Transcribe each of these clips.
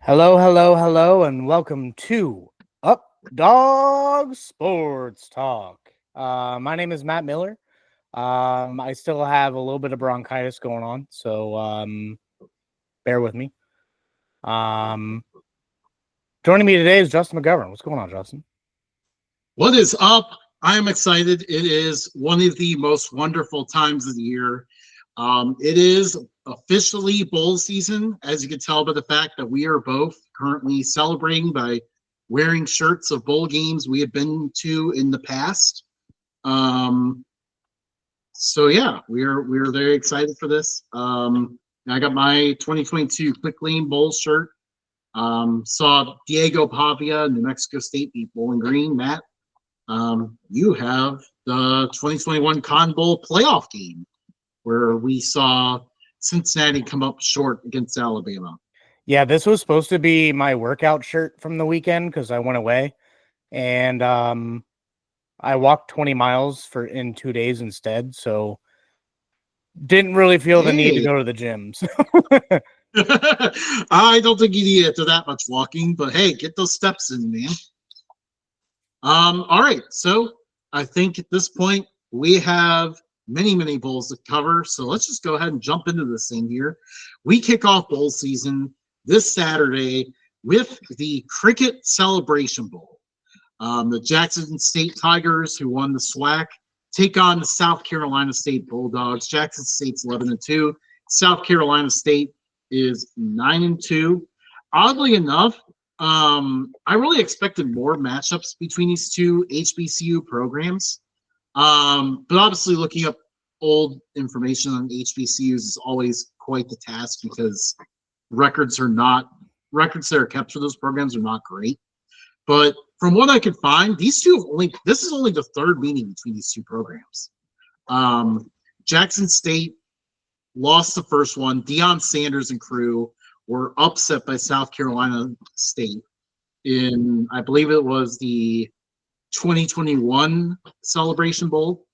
Hello, hello, hello, and welcome to Updog Sports Talk. My name is Matt Miller. I still have a little bit of bronchitis going on, so bear with me. Joining me today is Justin McGovern. What's going on, Justin? What is up? I am excited. It is one of the most wonderful times of the year. It is officially bowl season, as you can tell by the fact that we are both currently celebrating by wearing shirts of bowl games we have been to in the past. So yeah, we're very excited for this. I got my 2022 Quick Lane Bowl shirt. Saw Diego Pavia, New Mexico State beat Bowling Green. Matt, you have the 2021 Con Bowl playoff game where we saw Cincinnati come up short against Alabama. Yeah, this was supposed to be my workout shirt from the weekend because I went away, and I walked 20 miles in 2 days instead, so didn't really feel the need to go to the gym. So. I don't think you need to do that much walking, but hey, get those steps in, man. All right, so I think at this point we have many bowls to cover, so let's just go ahead and jump into this thing here. We kick off bowl season this Saturday with the Cricket Celebration Bowl. The Jackson State Tigers, who won the SWAC, take on the South Carolina State Bulldogs. Jackson State's 11-2. South Carolina State is 9-2. Oddly enough, I really expected more matchups between these two HBCU programs. But obviously, looking up old information on HBCUs is always quite the task because records that are kept for those programs are not great. But from what I could find, this is only the third meeting between these two programs. Jackson State lost the first one. Deion Sanders and crew were upset by South Carolina State in, I believe it was the 2021 Celebration Bowl.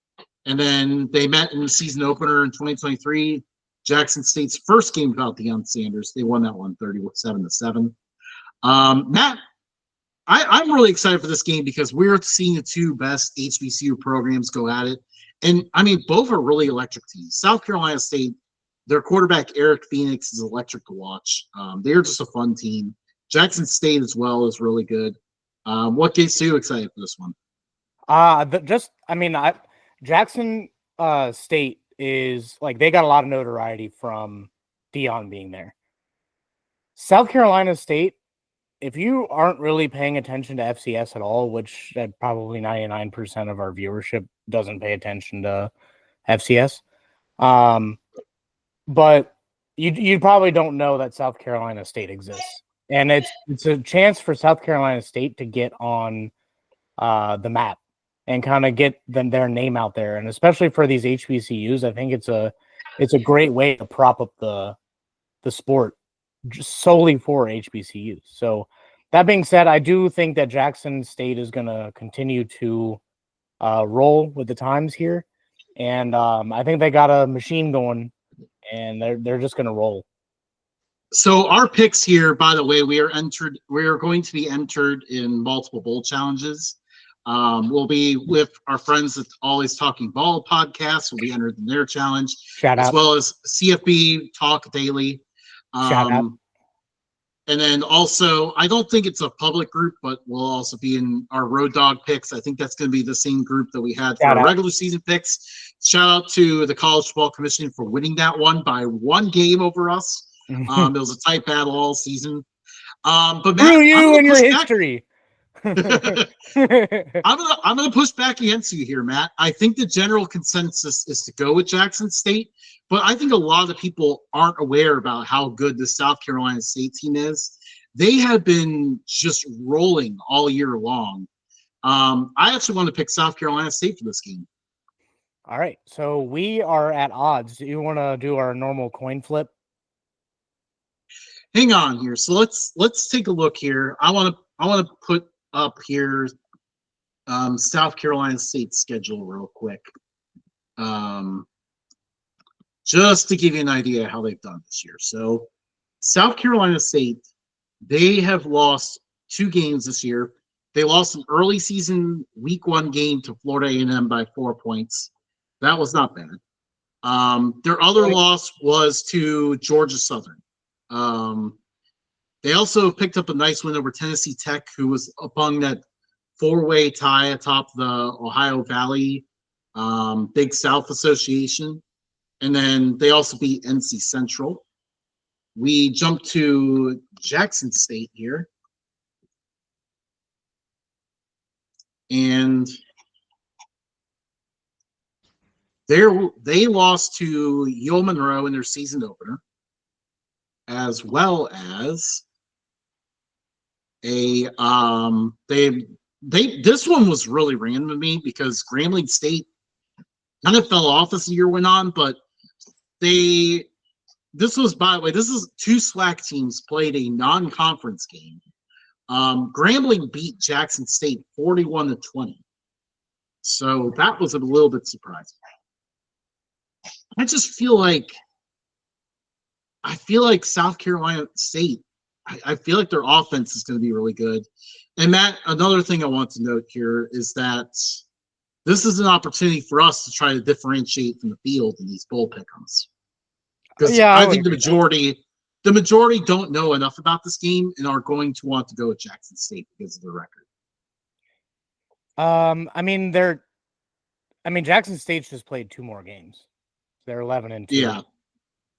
And then they met in the season opener in 2023. Jackson State's first game without Deion Sanders. They won that one 37-7. Matt, I'm really excited for this game because we're seeing the two best HBCU programs go at it. And, I mean, both are really electric teams. South Carolina State, their quarterback, Eric Phoenix, is electric to watch. They're just a fun team. Jackson State as well is really good. What gets you excited for this one? Jackson State is like they got a lot of notoriety from Deion being there. South Carolina State, if you aren't really paying attention to FCS at all, which probably 99% of our viewership doesn't pay attention to FCS, but you probably don't know that South Carolina State exists, and it's a chance for South Carolina State to get on the map and kind of get their name out there, and especially for these HBCUs, I think it's a great way to prop up the sport just solely for HBCUs. So that being said, I do think that Jackson State is going to continue to roll with the times here, and I think they got a machine going, and they're just going to roll. So our picks here, by the way, we are going to be entered in multiple bowl challenges. We'll be with our friends at Always Talking Ball podcast. We'll be entered in their challenge, as well as CFB Talk Daily. And then also, I don't think it's a public group, but we'll also be in our Road Dog picks. I think that's going to be the same group that we had for our regular season picks. Shout out to the College Football Commission for winning that one by one game over us. It was a tight battle all season. But Matt, you and your history. I'm gonna push back against you here, Matt. I think the general consensus is to go with Jackson State, but I think a lot of the people aren't aware about how good the South Carolina State team is. They have been just rolling all year long. I actually want to pick South Carolina State for this game. All right, so we are at odds. Do you want to do our normal coin flip? Hang on here. So let's take a look here. I want to put up here South Carolina State schedule real quick, just to give you an idea how they've done this year. So South Carolina State They have lost 2 games this year. They lost an early season week 1 game to Florida A&M by 4 points. That was not bad. Their other loss was to Georgia Southern. They also picked up a nice win over Tennessee Tech, who was among that 4-way tie atop the Ohio Valley Big South Association. And then they also beat NC Central. We jump to Jackson State here. And they lost to Yale Monroe in their season opener, as well as this one was really random to me because Grambling State kind of fell off as the year went on, but this is 2 SWAC teams played a non-conference game. Grambling beat Jackson State 41-20. So that was a little bit surprising. I feel like South Carolina State, I feel like their offense is going to be really good. And Matt, another thing I want to note here is that this is an opportunity for us to try to differentiate from the field in these bowl pick'ems. Because I think the majority don't know enough about this game and are going to want to go with Jackson State because of the record. Jackson State's just played 2 more games. They're 11-2. Yeah.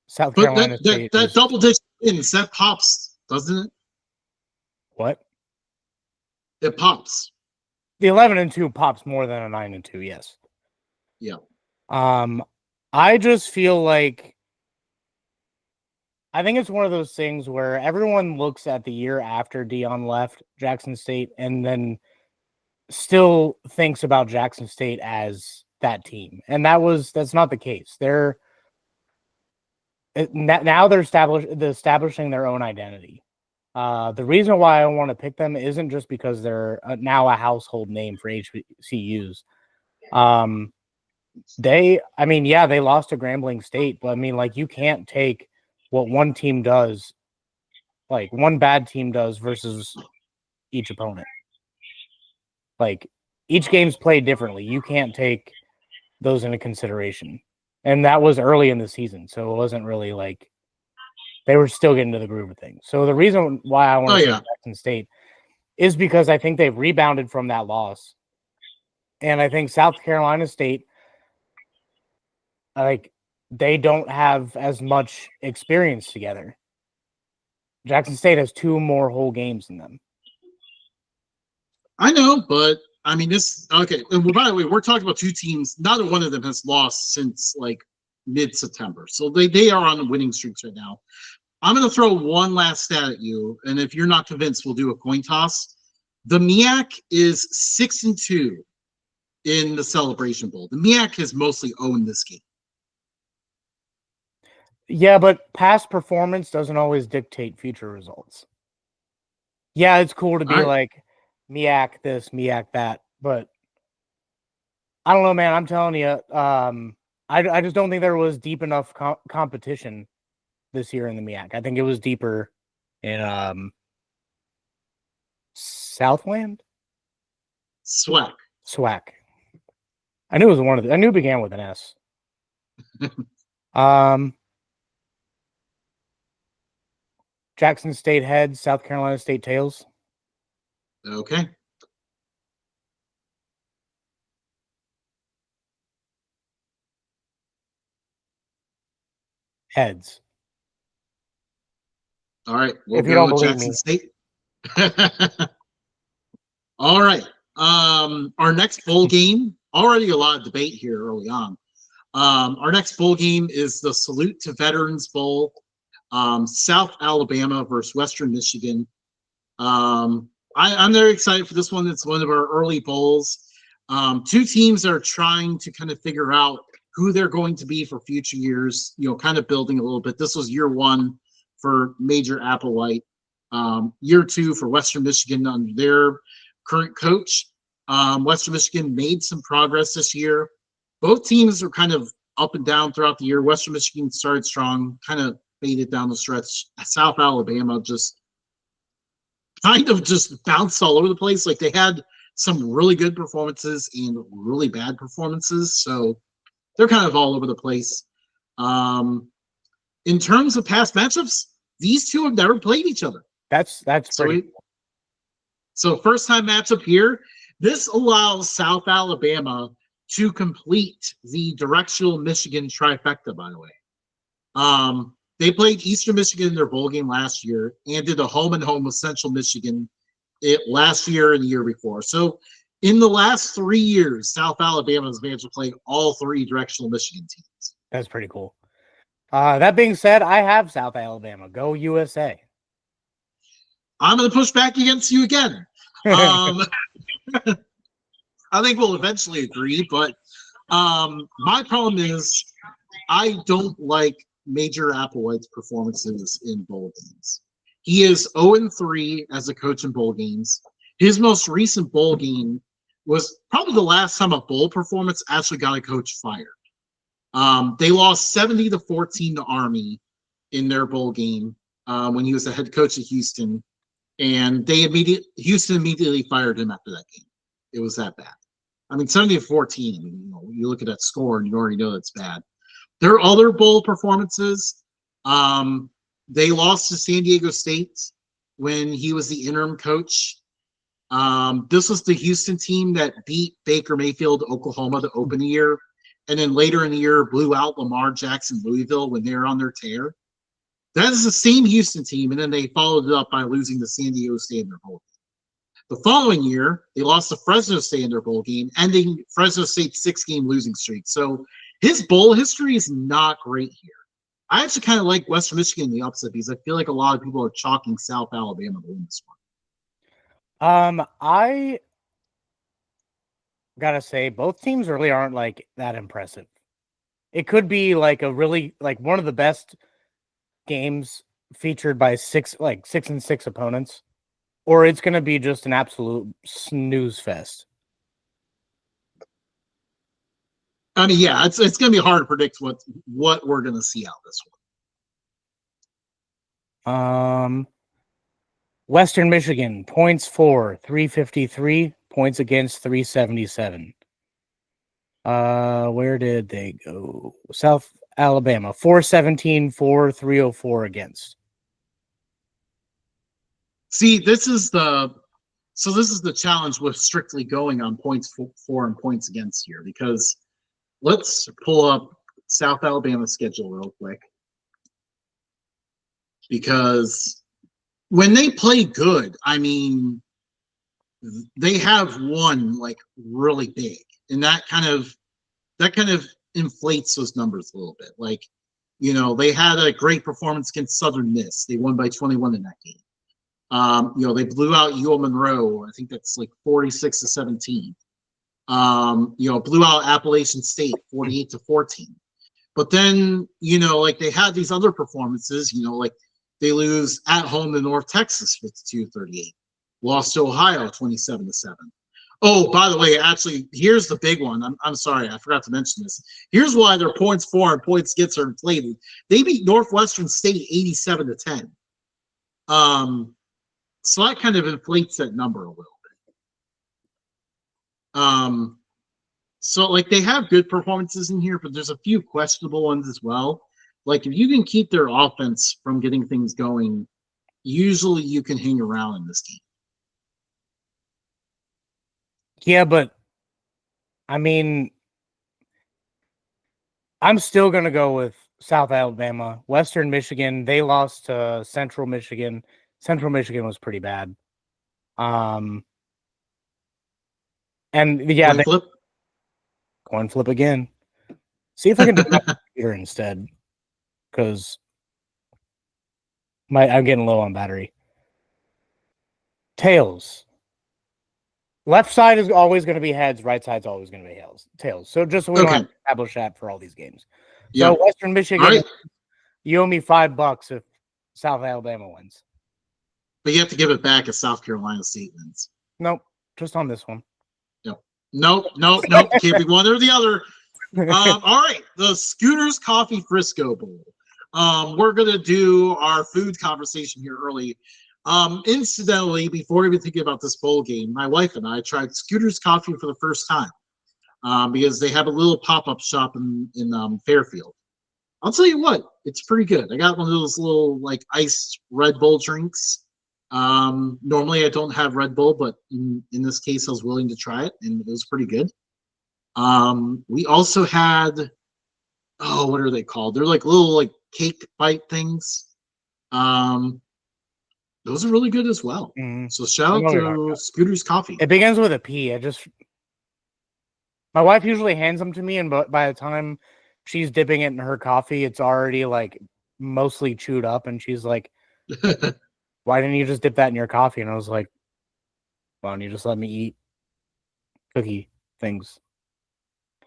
South Carolina State. That double digit wins, that pops, doesn't it? What? It pops. The 11-2 pops more than a 9-2, yes. Yeah. I just feel like I think it's one of those things where everyone looks at the year after Dion left Jackson State and then still thinks about Jackson State as that team. And that's not the case. Now they're establishing their own identity. The reason why I want to pick them isn't just because they're now a household name for HBCUs. They lost to Grambling State, but you can't take what one team does, like one bad team does versus each opponent. Like each game's played differently. You can't take those into consideration. And that was early in the season, so it wasn't really like they were still getting to the groove of things. So the reason why I want to take Jackson State is because I think they've rebounded from that loss. And I think South Carolina State, they don't have as much experience together. Jackson State has 2 more whole games in them. I know, but okay. And by the way, we're talking about 2 teams. Neither one of them has lost since mid-September. So they are on the winning streaks right now. I'm going to throw one last stat at you. And if you're not convinced, we'll do a coin toss. The MEAC is 6-2 in the Celebration Bowl. The MEAC has mostly owned this game. Yeah, but past performance doesn't always dictate future results. Yeah, it's cool to be MEAC this, MEAC that, but I don't know, man. I'm telling you, I just don't think there was deep enough competition this year in the MEAC. I think it was deeper in Southland? SWAC. I knew it was I knew it began with an S. Jackson State heads, South Carolina State tails. Okay. Heads. All right. If you don't believe me. State. All right. Our next bowl game, already a lot of debate here early on. Our next bowl game is the Salute to Veterans Bowl, South Alabama versus Western Michigan. I'm very excited for this one. It's one of our early bowls. 2 teams are trying to kind of figure out who they're going to be for future years, kind of building a little bit. This was year 1 for Major Applewhite. Year 2 for Western Michigan under their current coach. Western Michigan made some progress this year. Both teams are kind of up and down throughout the year. Western Michigan started strong, kind of faded down the stretch. South Alabama just kind of just bounced all over the place. Like they had some really good performances and really bad performances, so they're kind of all over the place. In terms of past matchups, these two have never played each other. That's pretty cool. So first time matchup here. This allows South Alabama to complete the directional Michigan trifecta, by the way. They played Eastern Michigan in their bowl game last year and did a home and home with Central Michigan last year and the year before. So in the last 3 years, South Alabama has managed to play all three directional Michigan teams. That's pretty cool. That being said, I have South Alabama. Go USA. I'm going to push back against you again. I think we'll eventually agree, but my problem is I don't like Major Applewhite's performances in bowl games. He is 0-3 as a coach in bowl games. His most recent bowl game was probably the last time a bowl performance actually got a coach fired. They lost 70-14 to Army in their bowl game when he was the head coach at Houston, and Houston immediately fired him after that game. It was that bad. I mean, 70-14. You look at that score and you already know that's bad. Their other bowl performances, they lost to San Diego State when he was the interim coach. This was the Houston team that beat Baker Mayfield, Oklahoma, to open the year, and then later in the year blew out Lamar Jackson, Louisville when they were on their tear. That is the same Houston team, and then they followed it up by losing to San Diego State in their bowl game. The following year, they lost to Fresno State in their bowl game, ending Fresno State's 6-game losing streak. So his bowl history is not great here. I actually kind of like Western Michigan in the upset because I feel like a lot of people are chalking South Alabama to win this one. I gotta say, both teams really aren't like that impressive. It could be like a really one of the best games featured by 6-6 opponents, or it's gonna be just an absolute snooze fest. I mean, yeah, it's going to be hard to predict what we're going to see out of this one. Western Michigan points for 353, points against 377. Where did they go? South Alabama 417 for 304 against. See, this is the challenge with strictly going on points for and points against here, because let's pull up South Alabama's schedule real quick, because when they play good, I mean, they have won like really big, and that kind of inflates those numbers a little bit. Like, they had a great performance against Southern Miss. They won by 21 in that game. They blew out UL Monroe. I think that's like 46-17. Blew out Appalachian State 48-14. But then, they had these other performances, like they lose at home to North Texas 52-38, lost to Ohio 27-7. Oh, by the way, actually, here's the big one. I'm sorry, I forgot to mention this. Here's why their points for and points against are inflated. They beat Northwestern State 87-10. So that kind of inflates that number a little bit. So they have good performances in here, but there's a few questionable ones as well. Like, if you can keep their offense from getting things going, usually you can hang around in this game. Yeah, but I mean, I'm still going to go with South Alabama. Western Michigan, they lost to Central Michigan. Central Michigan was pretty bad. And yeah, coin flip again. See if I can do that here instead, because I'm getting low on battery. Tails. Left side is always going to be heads. Right side's always going to be tails. So just so we don't have to establish that for all these games. So Western Michigan, right. You owe me $5 if South Alabama wins. But you have to give it back if South Carolina State wins. Nope, just on this one. Nope. Can't be one or the other. All right, the Scooters Coffee Frisco Bowl. We're going to do our food conversation here early. Incidentally, before even thinking about this bowl game, my wife and I tried Scooter's Coffee for the first time because they have a little pop-up shop in Fairfield. I'll tell you what, it's pretty good. I got one of those little like iced Red Bull drinks. Normally I don't have Red Bull, but in this case I was willing to try it, and it was pretty good. We also had, oh, what are they called? They're like little like cake bite things. Those are really good as well. Mm-hmm. So shout out to Scooter's Coffee. It begins with a P. My wife usually hands them to me, and by the time she's dipping it in her coffee, it's already like mostly chewed up, and she's like, "Why didn't you just dip that in your coffee?" And I was like, "Why don't you just let me eat cookie things?"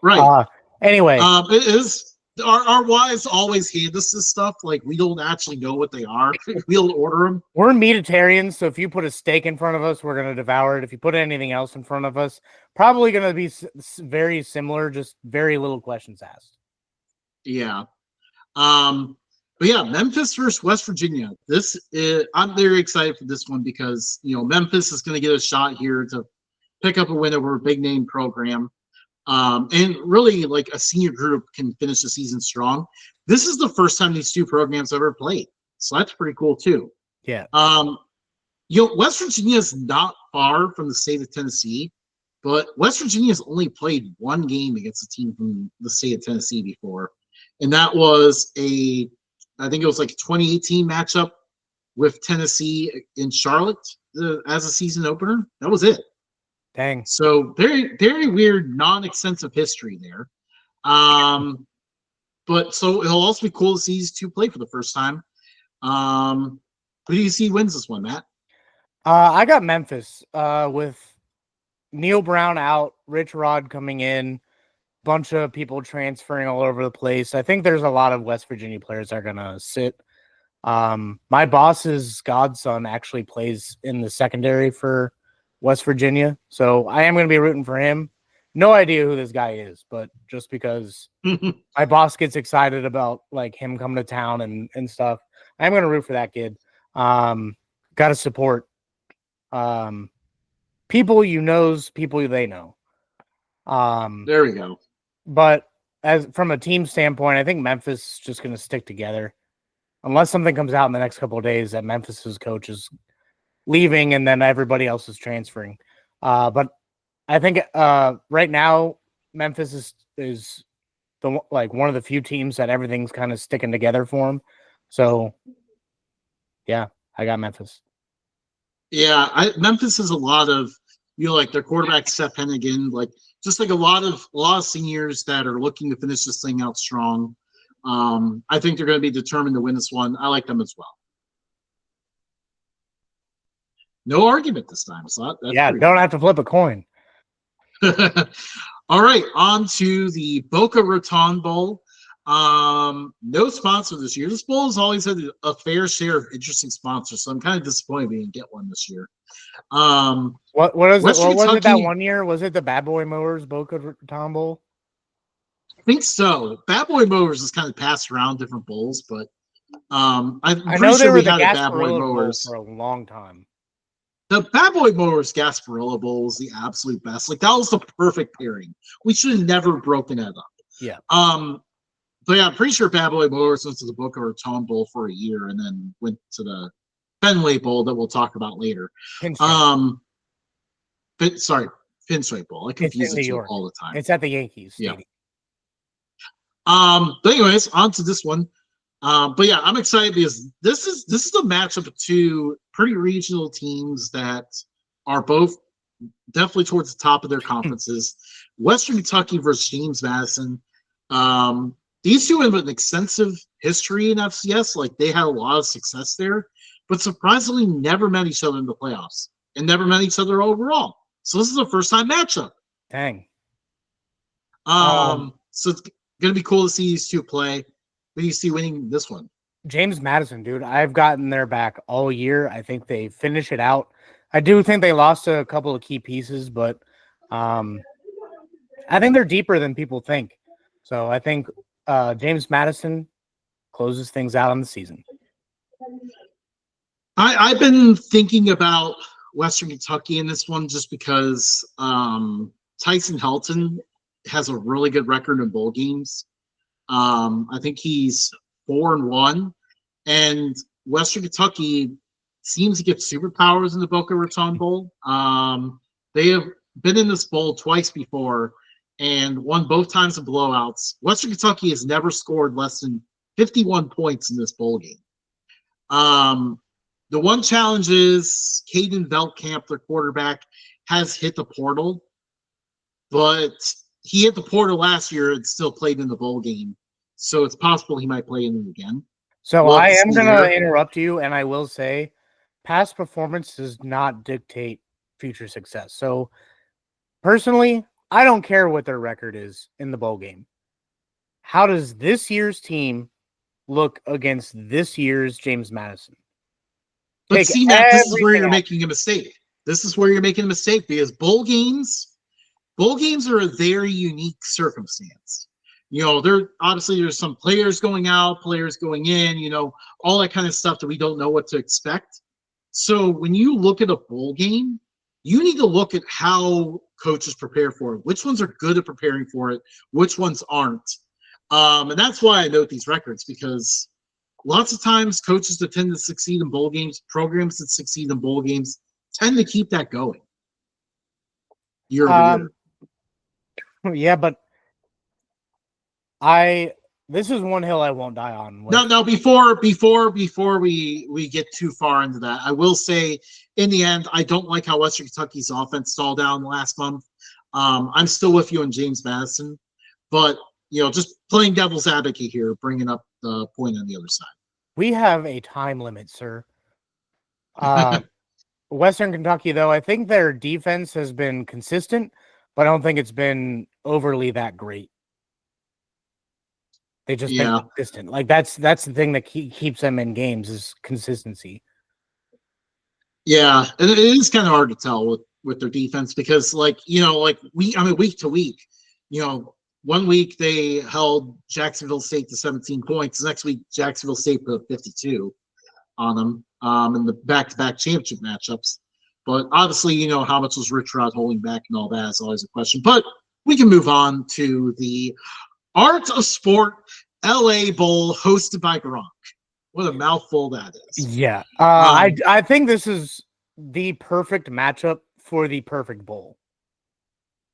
Right. Anyway, it is. Our wives always hand us this stuff. Like, we don't actually know what they are. We'll order them. We're meatitarians, so if you put a steak in front of us, we're going to devour it. If you put anything else in front of us, probably going to be very similar, just very little questions asked. Yeah. But yeah, Memphis versus West Virginia. I'm very excited for this one because, Memphis is going to get a shot here to pick up a win over a big name program. And really, like, a senior group can finish the season strong. This is the first time these two programs ever played, so that's pretty cool too. Yeah. West Virginia is not far from the state of Tennessee, but West Virginia has only played one game against a team from the state of Tennessee before, and that was I think it was like a 2018 matchup with Tennessee in Charlotte as a season opener. That was it. Dang. So very, very weird, non-extensive history there. But so it'll also be cool to see these two play for the first time. Who do you see wins this one, Matt? I got Memphis with Neil Brown out, Rich Rod coming in, bunch of people transferring all over the place. I think there's a lot of West Virginia players that are going to sit. My boss's godson actually plays in the secondary for West Virginia, so I am going to be rooting for him. No idea who this guy is, but just because my boss gets excited about like him coming to town and stuff, I'm going to root for that kid. Got to support people people they know. There we go. But as from a team standpoint, I think Memphis is just going to stick together, unless something comes out in the next couple of days that Memphis's coach is leaving and then everybody else is transferring. But I think right now Memphis is one of the few teams that everything's kind of sticking together for them. So yeah, I got Memphis. Yeah, Memphis has a lot of like their quarterback Seth Hennigan, like just like a lot of seniors that are looking to finish this thing out strong. I think they're going to be determined to win this one. I like them as well. No argument this time. So that's don't have to flip a coin. All right, on to the Boca Raton Bowl. No sponsor this year. This bowl has always had a fair share of interesting sponsors, so I'm kind of disappointed we didn't get one this year. What is it? What was it that one year? Was it the Bad Boy Mowers Boca Raton Bowl? I think so. Bad Boy Mowers is kind of passed around different bowls, but I'm pretty sure we had a Bad Boy Mowers for a long time. The Bad Boy Mowers Gasparilla Bowl was the absolute best. Like, that was the perfect pairing. We should have never broken that up. Yeah. But yeah, I'm pretty sure Bad Boy Mowers went to the Boca Raton Bowl for a year and then went to the Fenway Bowl that we'll talk about later. Pinstripe. Pinstripe Bowl. I confuse the two all the time. It's at the Yankees Stadium. Yeah. But anyways, on to this one. But yeah, I'm excited because this is a matchup of two pretty regional teams that are both definitely towards the top of their conferences. Western Kentucky versus James Madison. These two have an extensive history in FCS. Like, they had a lot of success there, but surprisingly never met each other in the playoffs and never met each other overall. So this is a first-time matchup. Dang. So it's going to be cool to see these two play. Who do you see winning this one? James Madison, dude. I've gotten their back all year. I think they finish it out. I do think they lost a couple of key pieces, but I think they're deeper than people think. So I think James Madison closes things out on the season. I've been thinking about Western Kentucky in this one just because Tyson Helton has a really good record in bowl games. I think he's 4-1, and Western Kentucky seems to get superpowers in the Boca Raton Bowl. They have been in this bowl twice before and won both times in blowouts. Western Kentucky has never scored less than 51 points in this bowl game. The one challenge is Caden Veltkamp, their quarterback, has hit the portal, but he hit the portal last year and still played in the bowl game. So it's possible he might play in it again. So I am going to interrupt you, and I will say past performance does not dictate future success. So personally, I don't care what their record is in the bowl game. How does this year's team look against this year's James Madison? But see, Matt, this is where you're making a mistake. This is where you're making a mistake because bowl games are a very unique circumstance. You know, there's some players going out, players going in, you know, all that kind of stuff that we don't know what to expect. So when you look at a bowl game, you need to look at how coaches prepare for it. Which ones are good at preparing for it? Which ones aren't? And that's why I note these records, because lots of times coaches that tend to succeed in bowl games, programs that succeed in bowl games, tend to keep that going year over year. Yeah, but this is one hill I won't die on. No, before we get too far into that, I will say in the end, I don't like how Western Kentucky's offense stalled down last month. I'm still with you on James Madison, but you know, just playing devil's advocate here, bringing up the point on the other side. We have a time limit, sir. Western Kentucky, though, I think their defense has been consistent, but I don't think it's been overly that great. They just been consistent. Like that's the thing that keeps them in games is consistency. Yeah, and it is kind of hard to tell with their defense because, like, you know, like week to week, you know, 1 week they held Jacksonville State to 17 points. The next week, Jacksonville State put 52 on them in the back-to-back championship matchups. But obviously, you know, how much was Rich Rod holding back and all that is always a question. But we can move on to the Art of Sport LA Bowl hosted by Gronk. What a mouthful that is. Yeah. I think this is the perfect matchup for the perfect bowl.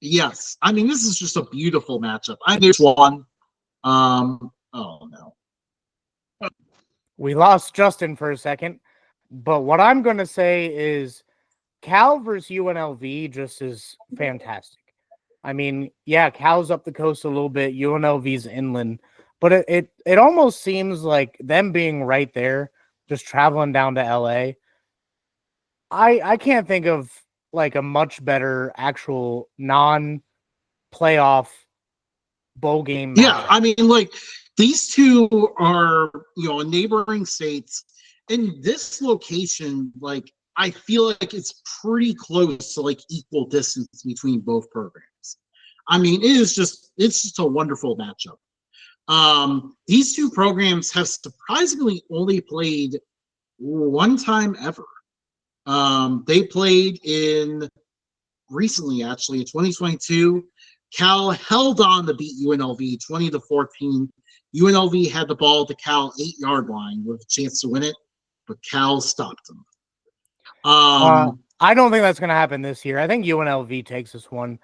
Yes. I mean, this is just a beautiful matchup. There's one. Oh, no. We lost Justin for a second. But what I'm going to say is Cal versus UNLV just is fantastic. I mean, yeah, Cal's up the coast a little bit. UNLV's inland. But it almost seems like them being right there, just traveling down to LA. I can't think of like a much better actual non-playoff bowl game. Yeah, I mean, like these two are, you know, neighboring states. In this location, like I feel like it's pretty close to like equal distance between both programs. I mean, it's just a wonderful matchup. These two programs have surprisingly only played one time ever. They played recently, actually, in 2022. Cal held on to beat UNLV 20-14. UNLV had the ball at the Cal 8-yard line with a chance to win it, but Cal stopped them. I don't think that's going to happen this year. I think UNLV takes this one.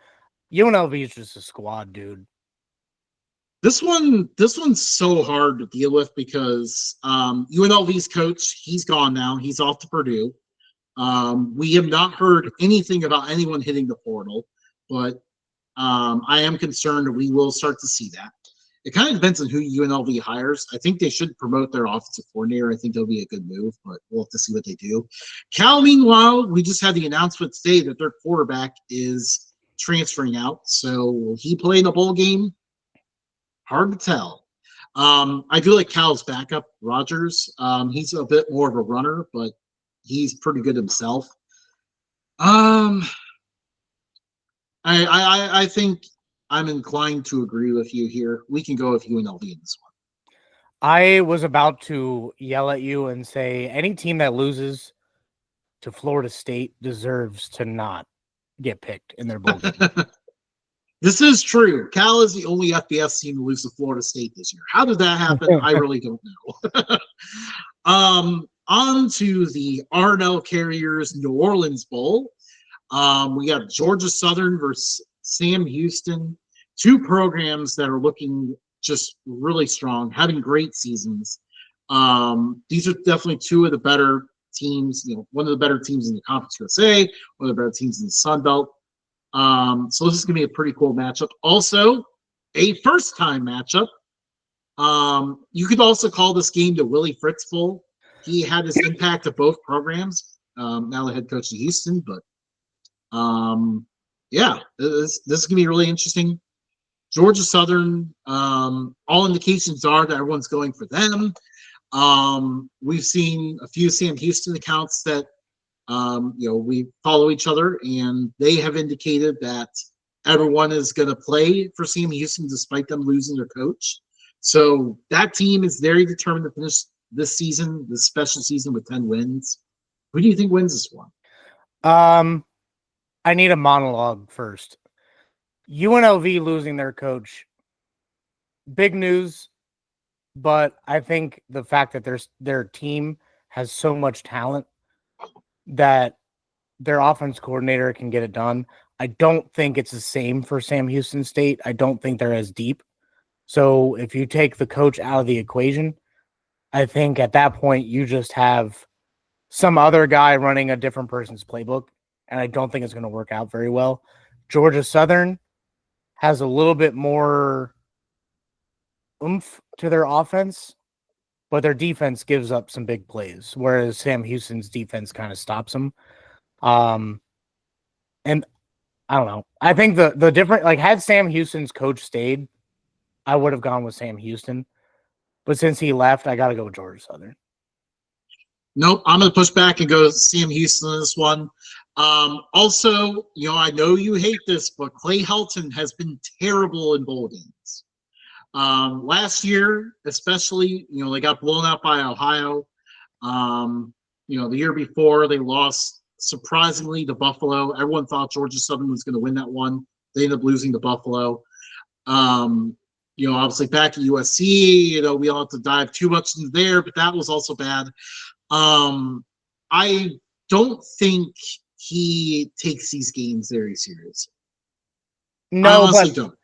UNLV is just a squad, dude. This one's so hard to deal with because UNLV's coach, he's gone now. He's off to Purdue. We have not heard anything about anyone hitting the portal, but I am concerned that we will start to see that. It kind of depends on who UNLV hires. I think they should promote their offensive coordinator. I think that'll be a good move, but we'll have to see what they do. Cal, meanwhile, we just had the announcement today that their quarterback is transferring out. So will he play in a bowl game? Hard to tell. I feel like Cal's backup, Rogers. He's a bit more of a runner, but he's pretty good himself. I think I'm inclined to agree with you here. We can go with UNLV in this one. I was about to yell at you and say any team that loses to Florida State deserves to not get picked in their bowl game. This is true. Cal is the only FBS team to lose to Florida State this year. How did that happen? I really don't know. On to the Arnell Carriers New Orleans Bowl. We got Georgia Southern versus Sam Houston. Two programs that are looking just really strong, having great seasons. These are definitely two of the better teams, one of the better teams in the Conference USA, one of the better teams in the Sun Belt. So this is going to be a pretty cool matchup. Also, a first-time matchup. You could also call this game the Willie Fritz Bowl. He had his impact at both programs. Now the head coach of Houston, but yeah, this is going to be really interesting. Georgia Southern, all indications are that everyone's going for them. We've seen a few Sam Houston accounts that we follow each other, and they have indicated that everyone is going to play for Sam Houston despite them losing their coach. So that team is very determined to finish this season, this special season, with 10 wins. Who do you think wins this one? I need a monologue first. UNLV losing their coach, big news, but I think the fact that their team has so much talent that their offense coordinator can get it done. I don't think it's the same for Sam Houston State. I don't think they're as deep. So if you take the coach out of the equation, I think at that point you just have some other guy running a different person's playbook, and I don't think it's going to work out very well. Georgia Southern has a little bit more oomph to their offense, but their defense gives up some big plays, whereas Sam Houston's defense kind of stops them. And I don't know. I think the different, like, had Sam Houston's coach stayed, I would have gone with Sam Houston. But since he left, I got to go with Georgia Southern. Nope, I'm going to push back and go Sam Houston in this one. Also, I know you hate this, but Clay Helton has been terrible in bowl games. Last year, especially, they got blown out by Ohio. The year before, they lost surprisingly to Buffalo. Everyone thought Georgia Southern was going to win that one. They ended up losing to Buffalo. Obviously back at USC, we don't have to dive too much into there, but that was also bad. I don't think he takes these games very seriously. No, I honestly don't.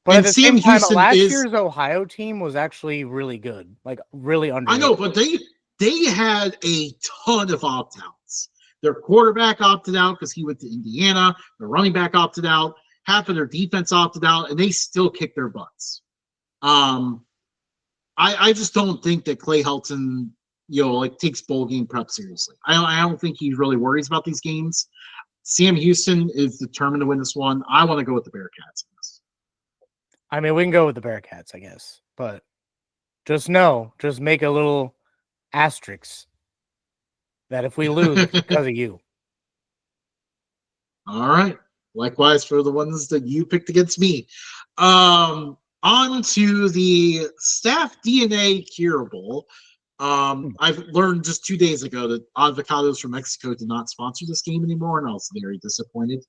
But at the same time, last year's Ohio team was actually really good, like really underrated. I know, but they had a ton of opt-outs. Their quarterback opted out because he went to Indiana. Their running back opted out. Half of their defense opted out, and they still kicked their butts. I just don't think that Clay Helton, takes bowl game prep seriously. I don't think he really worries about these games. Sam Houston is determined to win this one. I want to go with the Bearcats in this. I mean, we can go with the Bearcats, I guess, but just make a little asterisk that if we lose, it's because of you. All right. Likewise for the ones that you picked against me. On to the Staff DNA Curable. I've learned just 2 days ago that Avocados from Mexico did not sponsor this game anymore, and I was very disappointed.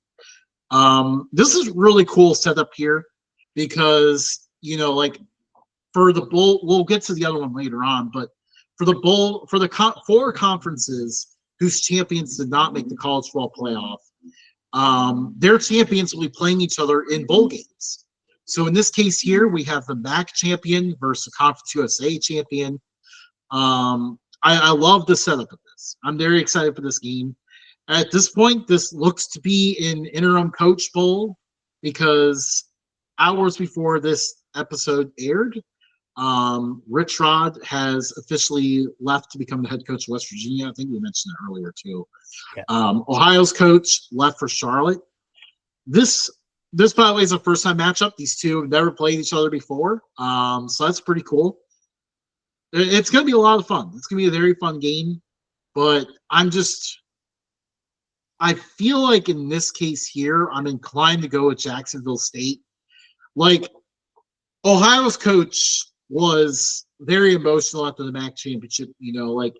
This is really cool setup here because, for the bowl, we'll get to the other one later on, but for the bowl, for the four conferences whose champions did not make the college football playoff, their champions will be playing each other in bowl games. So in this case here, we have the MAC champion versus the Conference USA champion. I love the setup of this. I'm very excited for this game. At this point, this looks to be an interim coach bowl because hours before this episode aired, Rich Rod has officially left to become the head coach of West Virginia. I think we mentioned that earlier too. Yeah. Ohio's coach left for Charlotte. This, by the way, is a first-time matchup. These two have never played each other before, so that's pretty cool. It's going to be a lot of fun. It's going to be a very fun game, but I feel like in this case here, I'm inclined to go with Jacksonville State. Like, Ohio's coach was very emotional after the MAC championship. Like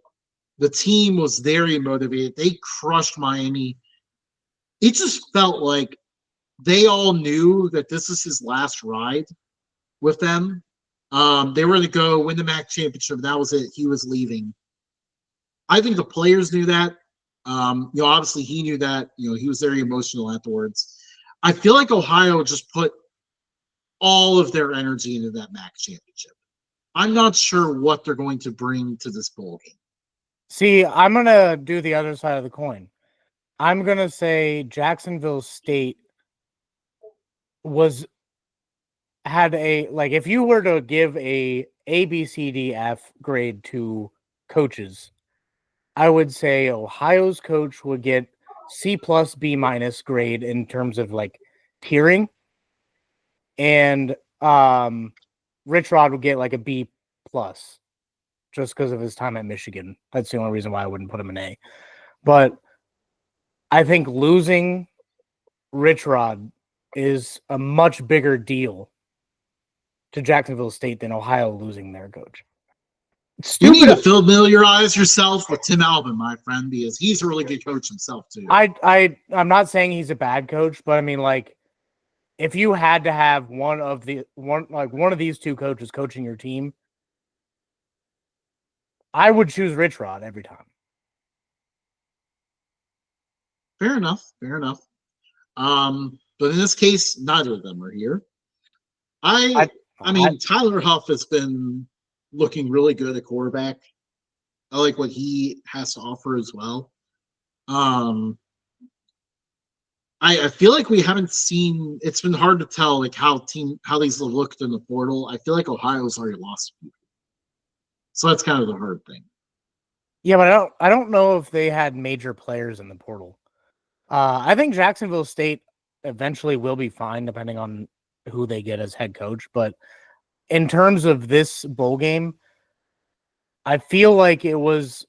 the team was very motivated. They crushed Miami. It just felt like they all knew that this is his last ride with them. They were to go win the MAC championship. That was it. He was leaving. I think the players knew that. Obviously he knew that. He was very emotional afterwards. I feel like Ohio just put all of their energy into that MAC championship. I'm not sure what they're going to bring to this bowl game. See, I'm going to do the other side of the coin. I'm going to say Jacksonville State had if you were to give a B, C, D, F grade to coaches, I would say Ohio's coach would get C+, B- grade in terms of tiering. And Rich Rod would get a B+ just because of his time at Michigan. That's the only reason why I wouldn't put him an A. But I think losing Rich Rod is a much bigger deal to Jacksonville State than Ohio losing their coach. You need to familiarize yourself with Tim Albin, my friend, because he's a really good coach himself too. I'm not saying he's a bad coach, but I mean, if you had to have one of these two coaches coaching your team, I would choose Rich Rod every time. Fair enough. But in this case, neither of them are here. I mean, Tyler Huff has been looking really good at quarterback. I like what he has to offer as well. I feel like we haven't seen. It's been hard to tell how these have looked in the portal. I feel like Ohio's already lost people, so that's kind of the hard thing. Yeah, but I don't know if they had major players in the portal. I think Jacksonville State eventually will be fine, depending on who they get as head coach. But in terms of this bowl game, I feel like it was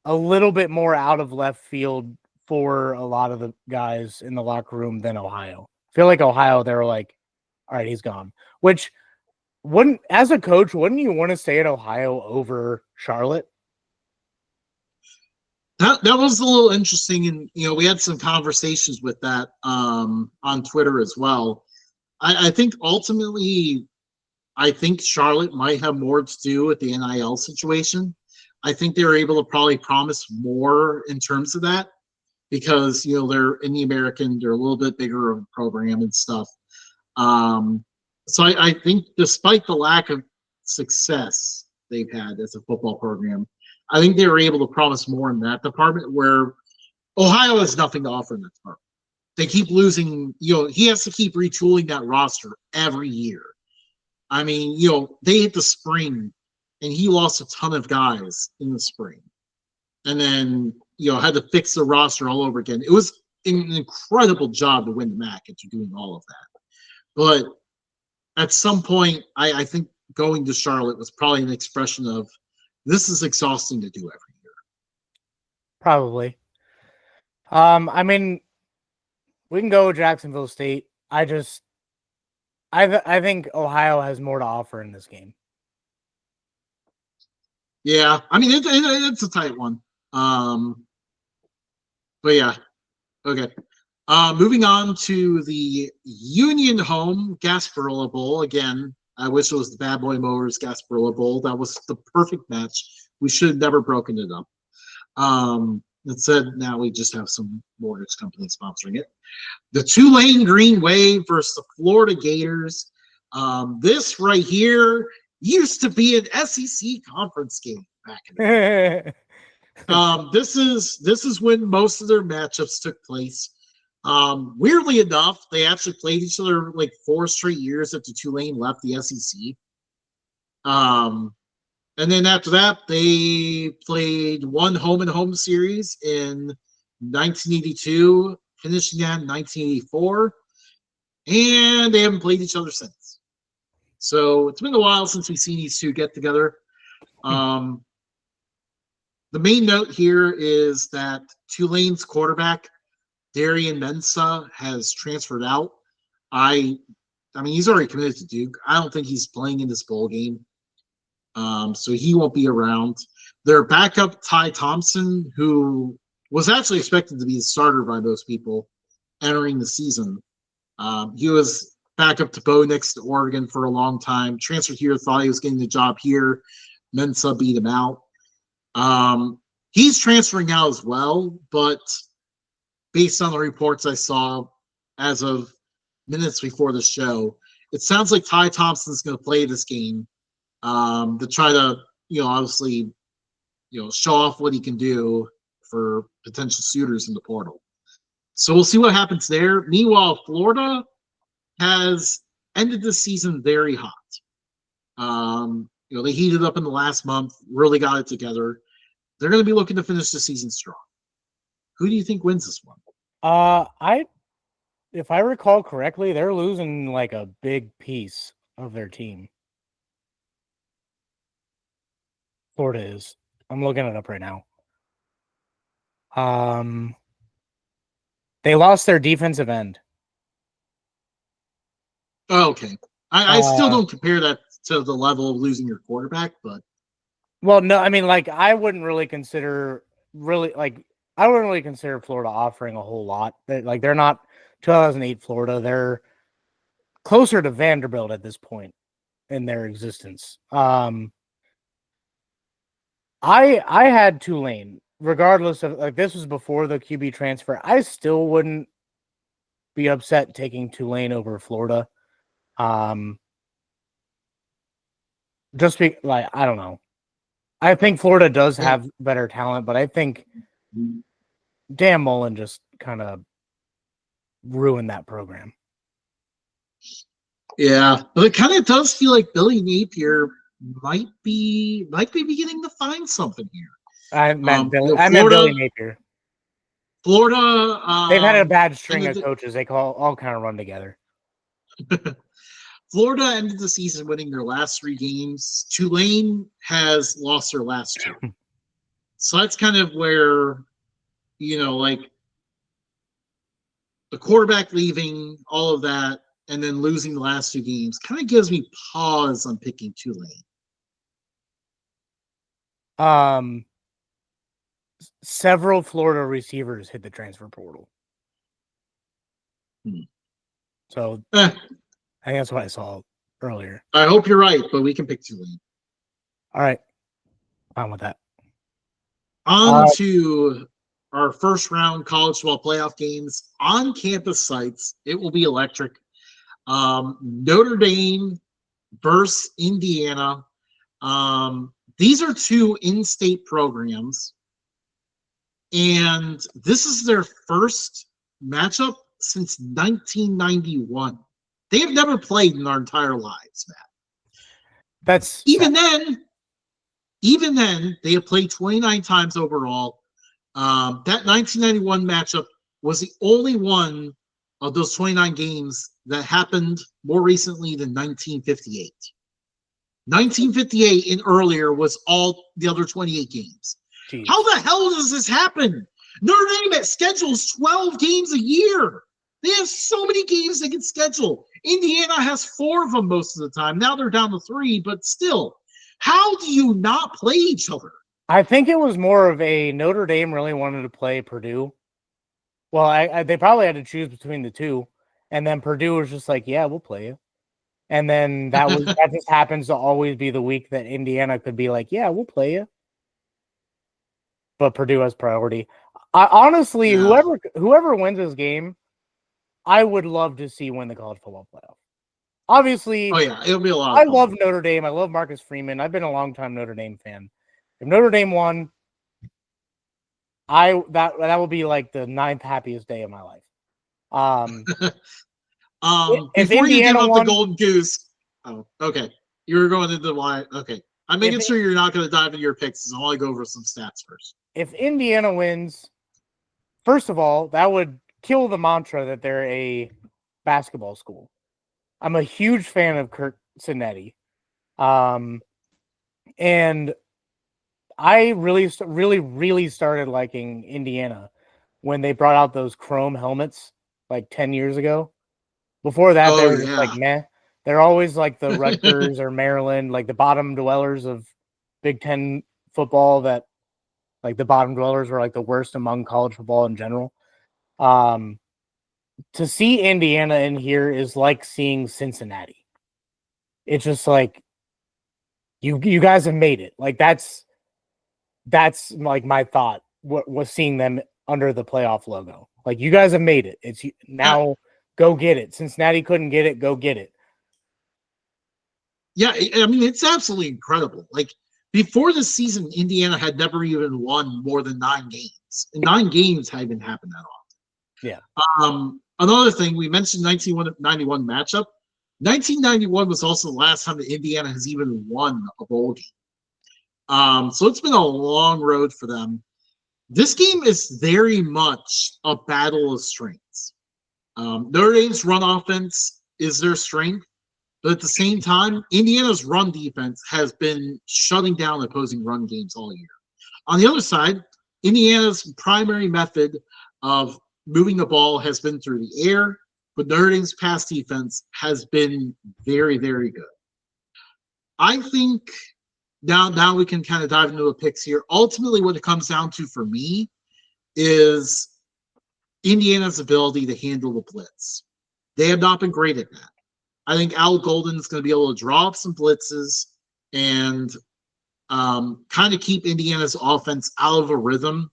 a little bit more out of left field for a lot of the guys in the locker room than Ohio. I feel like Ohio, they were like, all right, he's gone. Which as a coach, wouldn't you want to stay at Ohio over Charlotte? That was a little interesting, and we had some conversations with that on Twitter as well. I think ultimately, Charlotte might have more to do with the NIL situation. I think they were able to probably promise more in terms of that because they're in the American, they're a little bit bigger of a program and stuff. So I think despite the lack of success they've had as a football program, I think they were able to promise more in that department where Ohio has nothing to offer in that department. They keep losing, he has to keep retooling that roster every year. I mean, they hit the spring and he lost a ton of guys in the spring. And then, had to fix the roster all over again. It was an incredible job to win the MAC after doing all of that. But at some point, I think going to Charlotte was probably an expression of this is exhausting to do every year. Probably. I mean, we can go with Jacksonville State. I think Ohio has more to offer in this game. Yeah, I mean it's a tight one. But yeah, okay. Moving on to the Union Home Gasparilla Bowl. Again, I wish it was the Bad Boy Mowers Gasparilla Bowl. That was the perfect match. We should have never broken it up. Instead, now we just have some mortgage company sponsoring it. The Tulane Green Wave versus the Florida Gators. This right here used to be an SEC conference game back in the day. This is when most of their matchups took place. Weirdly enough, they actually played each other 4 straight years after Tulane left the SEC. And then after that, they played one home-and-home series in 1982, finishing that in 1984, and they haven't played each other since. So it's been a while since we've seen these two get together. The main note here is that Tulane's quarterback, Darian Mensah, has transferred out. I mean, he's already committed to Duke. I don't think he's playing in this bowl game. So he won't be around. Their backup, Ty Thompson, who was actually expected to be the starter by most people entering the season. He was backup to Bo Nix to Oregon for a long time. Transferred here, thought he was getting the job here. Mensa beat him out. He's transferring out as well, but based on the reports I saw as of minutes before the show, it sounds like Ty Thompson's going to play this game to try to, obviously, show off what he can do for potential suitors in the portal. So we'll see what happens there. Meanwhile, Florida has ended the season very hot. They heated up in the last month, really got it together. They're going to be looking to finish the season strong. Who do you think wins this one? If I recall correctly, they're losing like a big piece of their team. Florida is. I'm looking it up right now. They lost their defensive end. Oh, okay. I still don't compare that to the level of losing your quarterback, but. Well, no, I mean, like, I wouldn't really consider Florida offering a whole lot. They're not 2008 Florida. They're closer to Vanderbilt at this point in their existence. I had Tulane, regardless of, like, this was before the QB transfer. I still wouldn't be upset taking Tulane over Florida. Just be like, I don't know. I think Florida does have better talent, but I think Dan Mullen just kind of ruined that program. Yeah, but it kind of does feel like Billy Napier might be beginning to find something here. I meant Billy Napier. Florida. They've had a bad string of coaches. They all kind of run together. Florida ended the season winning their last 3 games. Tulane has lost their last 2. So that's kind of where, like the quarterback leaving, all of that, and then losing the last 2 games kind of gives me pause on picking Tulane. Several Florida receivers hit the transfer portal. So I think that's what I saw earlier. I hope you're right, but we can pick Tulane. All right. Fine with that. On to our first round college football playoff games on campus sites. It will be electric. Notre Dame versus Indiana. These are 2 in-state programs, and this is their first matchup since 1991. They have never played in our entire lives, Matt. That's even then they have played 29 times overall. That 1991 matchup was the only one of those 29 games that happened more recently than 1958. 1958 and earlier was all the other 28 games. Jeez. How the hell does this happen? Notre Dame schedules 12 games a year. They have so many games they can schedule. Indiana has 4 of them most of the time. Now they're down to 3, but still. How do you not play each other? I think it was more of a Notre Dame really wanted to play Purdue. Well, they probably had to choose between the 2. And then Purdue was just like, yeah, we'll play you. And then that just happens to always be the week that Indiana could be like, yeah, we'll play you. But Purdue has priority. Honestly, whoever wins this game, I would love to see win the college football playoff. Obviously, it'll be a lot. I love Notre Dame. I love Marcus Freeman. I've been a long-time Notre Dame fan. If Notre Dame won, that will be like the 9th happiest day of my life. Before you give up the golden goose, okay, you were going into why. Okay, I'm making sure you're not going to dive into your picks. So I want to go over some stats first. If Indiana wins, first of all, that would kill the mantra that they're a basketball school. I'm a huge fan of Kirk Cinetti. And I really started liking Indiana when they brought out those chrome helmets like 10 years ago. Before that, they were just like meh. They're always like the Rutgers or Maryland, like the bottom dwellers of Big Ten football. That like the bottom dwellers were like the worst among college football in general. To see Indiana in here is like seeing Cincinnati. It's just like you guys have made it. Like that's like my thought. What was seeing them under the playoff logo? Like you guys have made it. It's now go get it. Cincinnati couldn't get it. Go get it. Yeah, I mean it's absolutely incredible. Like before the season, Indiana had never even won more than 9 games. And 9 games hadn't happened that often. Yeah. Another thing we mentioned 1991 matchup. 1991 was also the last time that Indiana has even won a bowl game. So it's been a long road for them. This game is very much a battle of strengths. Notre Dame's run offense is their strength, but at the same time, Indiana's run defense has been shutting down opposing run games all year. On the other side, Indiana's primary method of moving the ball has been through the air, but Notre Dame's pass defense has been very, very good. I think now we can kind of dive into the picks here. Ultimately, what it comes down to for me is Indiana's ability to handle the blitz. They have not been great at that. I think Al Golden is going to be able to draw up some blitzes and kind of keep Indiana's offense out of a rhythm.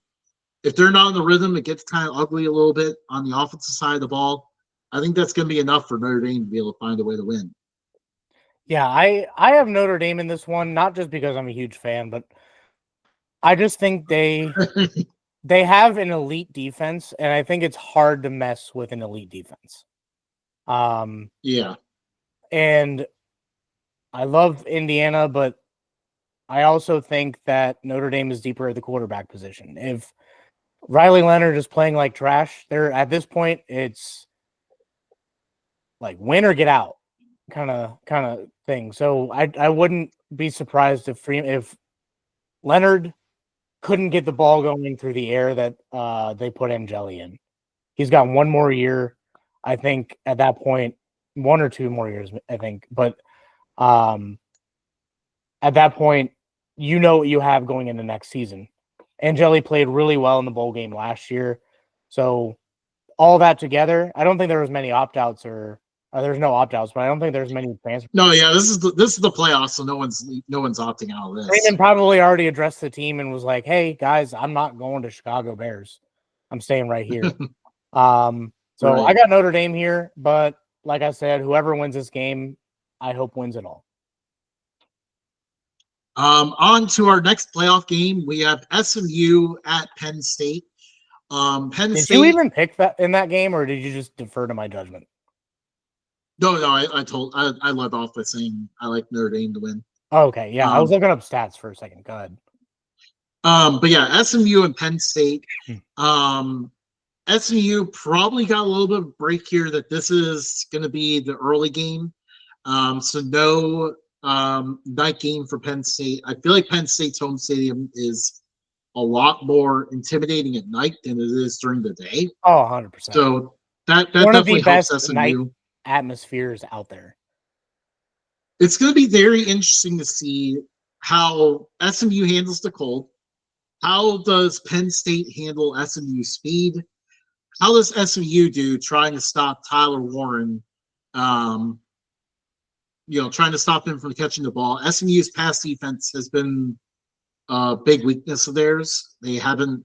If they're not in the rhythm, it gets kind of ugly a little bit on the offensive side of the ball. I think that's going to be enough for Notre Dame to be able to find a way to win. Yeah, I have Notre Dame in this one, not just because I'm a huge fan, but I just think they have an elite defense, and I think it's hard to mess with an elite defense. Yeah. And I love Indiana, but I also think that Notre Dame is deeper at the quarterback position. If Riley Leonard is playing like trash, they're at this point, it's like win or get out kind of thing. So I wouldn't be surprised if Leonard couldn't get the ball going through the air that they put Angeli in. He's got one more year, I think, at that point, 1 or 2 more years, I think. But at that point, you know what you have going into next season. Angeli played really well in the bowl game last year. So all that together, I don't think there was many opt-outs or there's no opt-outs, but I don't think there's many transfers. No, yeah, this is the playoffs, so no one's opting out of this. Raymond probably already addressed the team and was like, "Hey guys, I'm not going to Chicago Bears. I'm staying right here." Right. I got Notre Dame here, but like I said, whoever wins this game, I hope wins it all. On to our next playoff game, we have SMU at Penn State. Did you even pick that in that game, or did you just defer to my judgment? No, I led off by saying I like Notre Dame to win. Okay, yeah, I was looking up stats for a second. Go ahead. But yeah, SMU and Penn State. SMU probably got a little bit of a break here that this is going to be the early game. So no night game for Penn State. I feel like Penn State's home stadium is a lot more intimidating at night than it is during the day. Oh, 100%. So that definitely helps SMU. Night atmospheres out there. It's going to be very interesting to see how SMU handles the cold. How does Penn State handle SMU speed? How does SMU do trying to stop Tyler Warren? Trying to stop him from catching the ball. SMU's pass defense has been a big weakness of theirs. They haven't,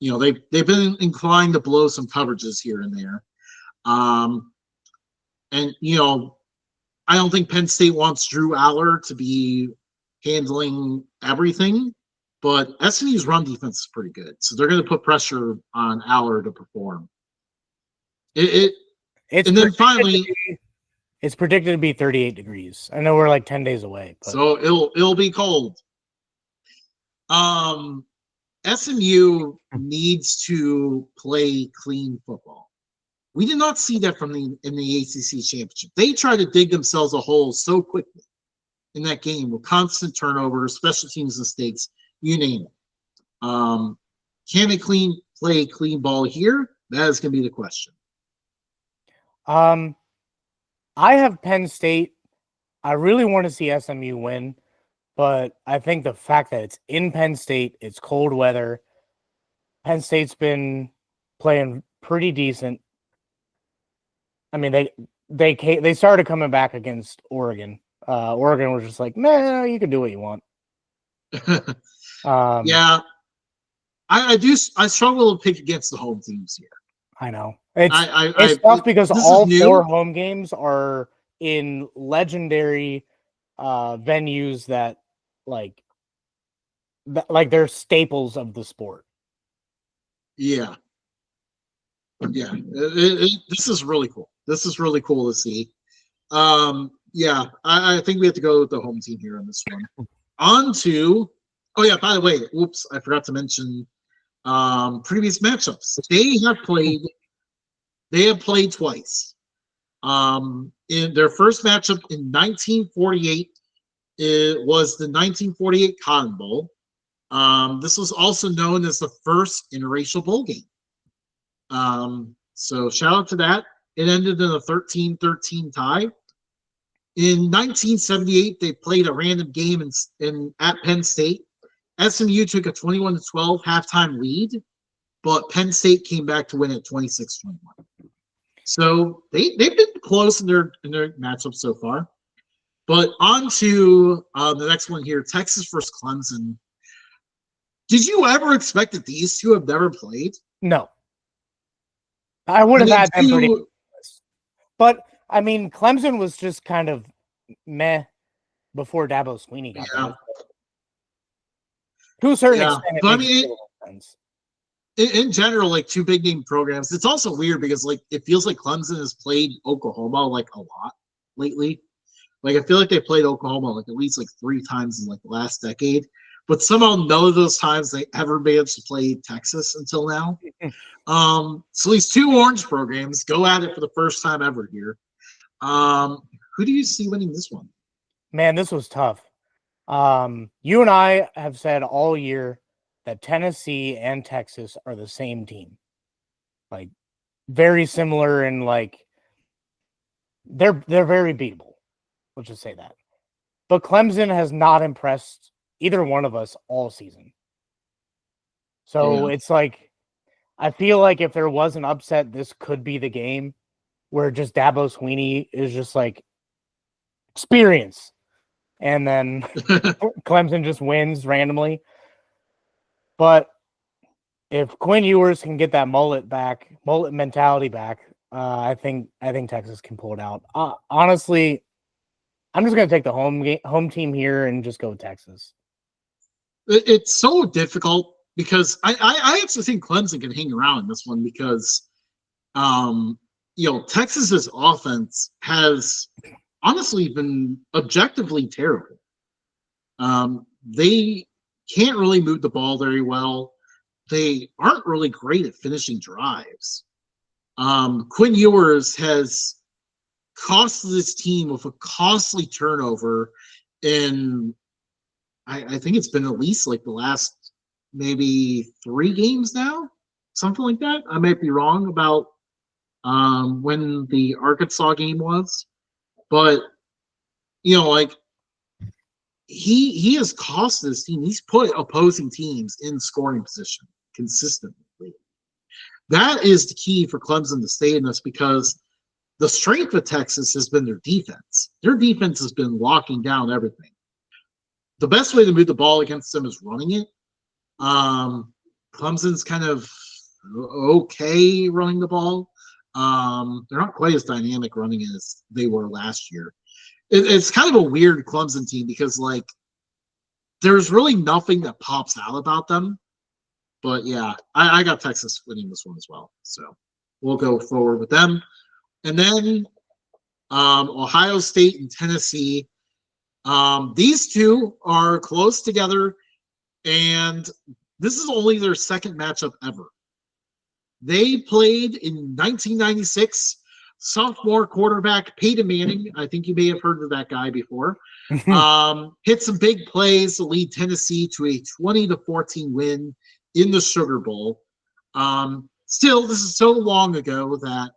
they've been inclined to blow some coverages here and there. I don't think Penn State wants Drew Aller to be handling everything, but SMU's run defense is pretty good. So they're going to put pressure on Aller to perform. It's predicted to be 38 degrees. I know we're like 10 days away. But... So it'll be cold. SMU needs to play clean football. We did not see that in the ACC championship. They tried to dig themselves a hole so quickly in that game with constant turnovers, special teams mistakes, you name it. Can they play clean ball here? That is going to be the question. I I have Penn State. I really want to see SMU win, but I think the fact that it's in Penn State, it's cold weather. Penn State's been playing pretty decent. I mean, they started coming back against Oregon. Oregon was just like, nah, you can do what you want. Yeah, I struggle to pick against the home teams here. I know it's tough because all 4 home games are in legendary venues that like they're staples of the sport. Yeah. This is really cool. This is really cool to see. Yeah, I think we have to go with the home team here on this one. On to, oh yeah, by the way, oops, I forgot to mention previous matchups. They have played twice. In their first matchup in 1948, it was the 1948 Cotton Bowl. This was also known as the first interracial bowl game. So shout out to that. It ended in a 13-13 tie. In 1978, they played a random game at Penn State. SMU took a 21-12 halftime lead, but Penn State came back to win at 26-21. So they've been close in their matchup so far. But on to the next one here, Texas versus Clemson. Did you ever expect that these two have never played? No. I would have had them pretty close. But, I mean, Clemson was just kind of meh before Dabo Swinney got there. To a certain extent, but I mean, in general, like 2 big name programs, it's also weird because like it feels like Clemson has played Oklahoma like a lot lately. Like I feel like they played Oklahoma like at least like 3 times in like the last decade, but somehow none of those times they ever managed to play Texas until now. So these 2 orange programs go at it for the first time ever here. Who do you see winning this one? Man, this was tough. You and I have said all year that Tennessee and Texas are the same team. Like very similar and like they're very beatable. Let's just say that. But Clemson has not impressed either one of us all season. So it's like I feel like if there was an upset, this could be the game where just Dabo Swinney is just like experience. And then Clemson just wins randomly. But if Quinn Ewers can get that mullet mentality back, I think Texas can pull it out. Honestly, I'm just going to take the home team here and just go with Texas. It's so difficult because I actually think Clemson can hang around in this one because, Texas's offense has honestly been objectively terrible. They can't really move the ball very well. They aren't really great at finishing drives. Quinn Ewers has cost this team with a costly turnover in, I think it's been at least like the last maybe 3 games now, something like that. I might be wrong about when the Arkansas game was, but like he has cost this team. He's put opposing teams in scoring position consistently. That is the key for Clemson to stay in this because the strength of Texas has been their defense. Their defense has been locking down everything. The best way to move the ball against them is running it. Clemson's kind of okay running the ball. They're not quite as dynamic running it as they were last year. It's kind of a weird Clemson team because, like, there's really nothing that pops out about them. But, yeah, I got Texas winning this one as well. So we'll go forward with them. And then Ohio State and Tennessee. These two are close together, and this is only their second matchup ever. They played in 1996. Sophomore quarterback Peyton Manning, I think you may have heard of that guy before, hit some big plays to lead Tennessee to a 20-14 win in the Sugar Bowl. Still, this is so long ago that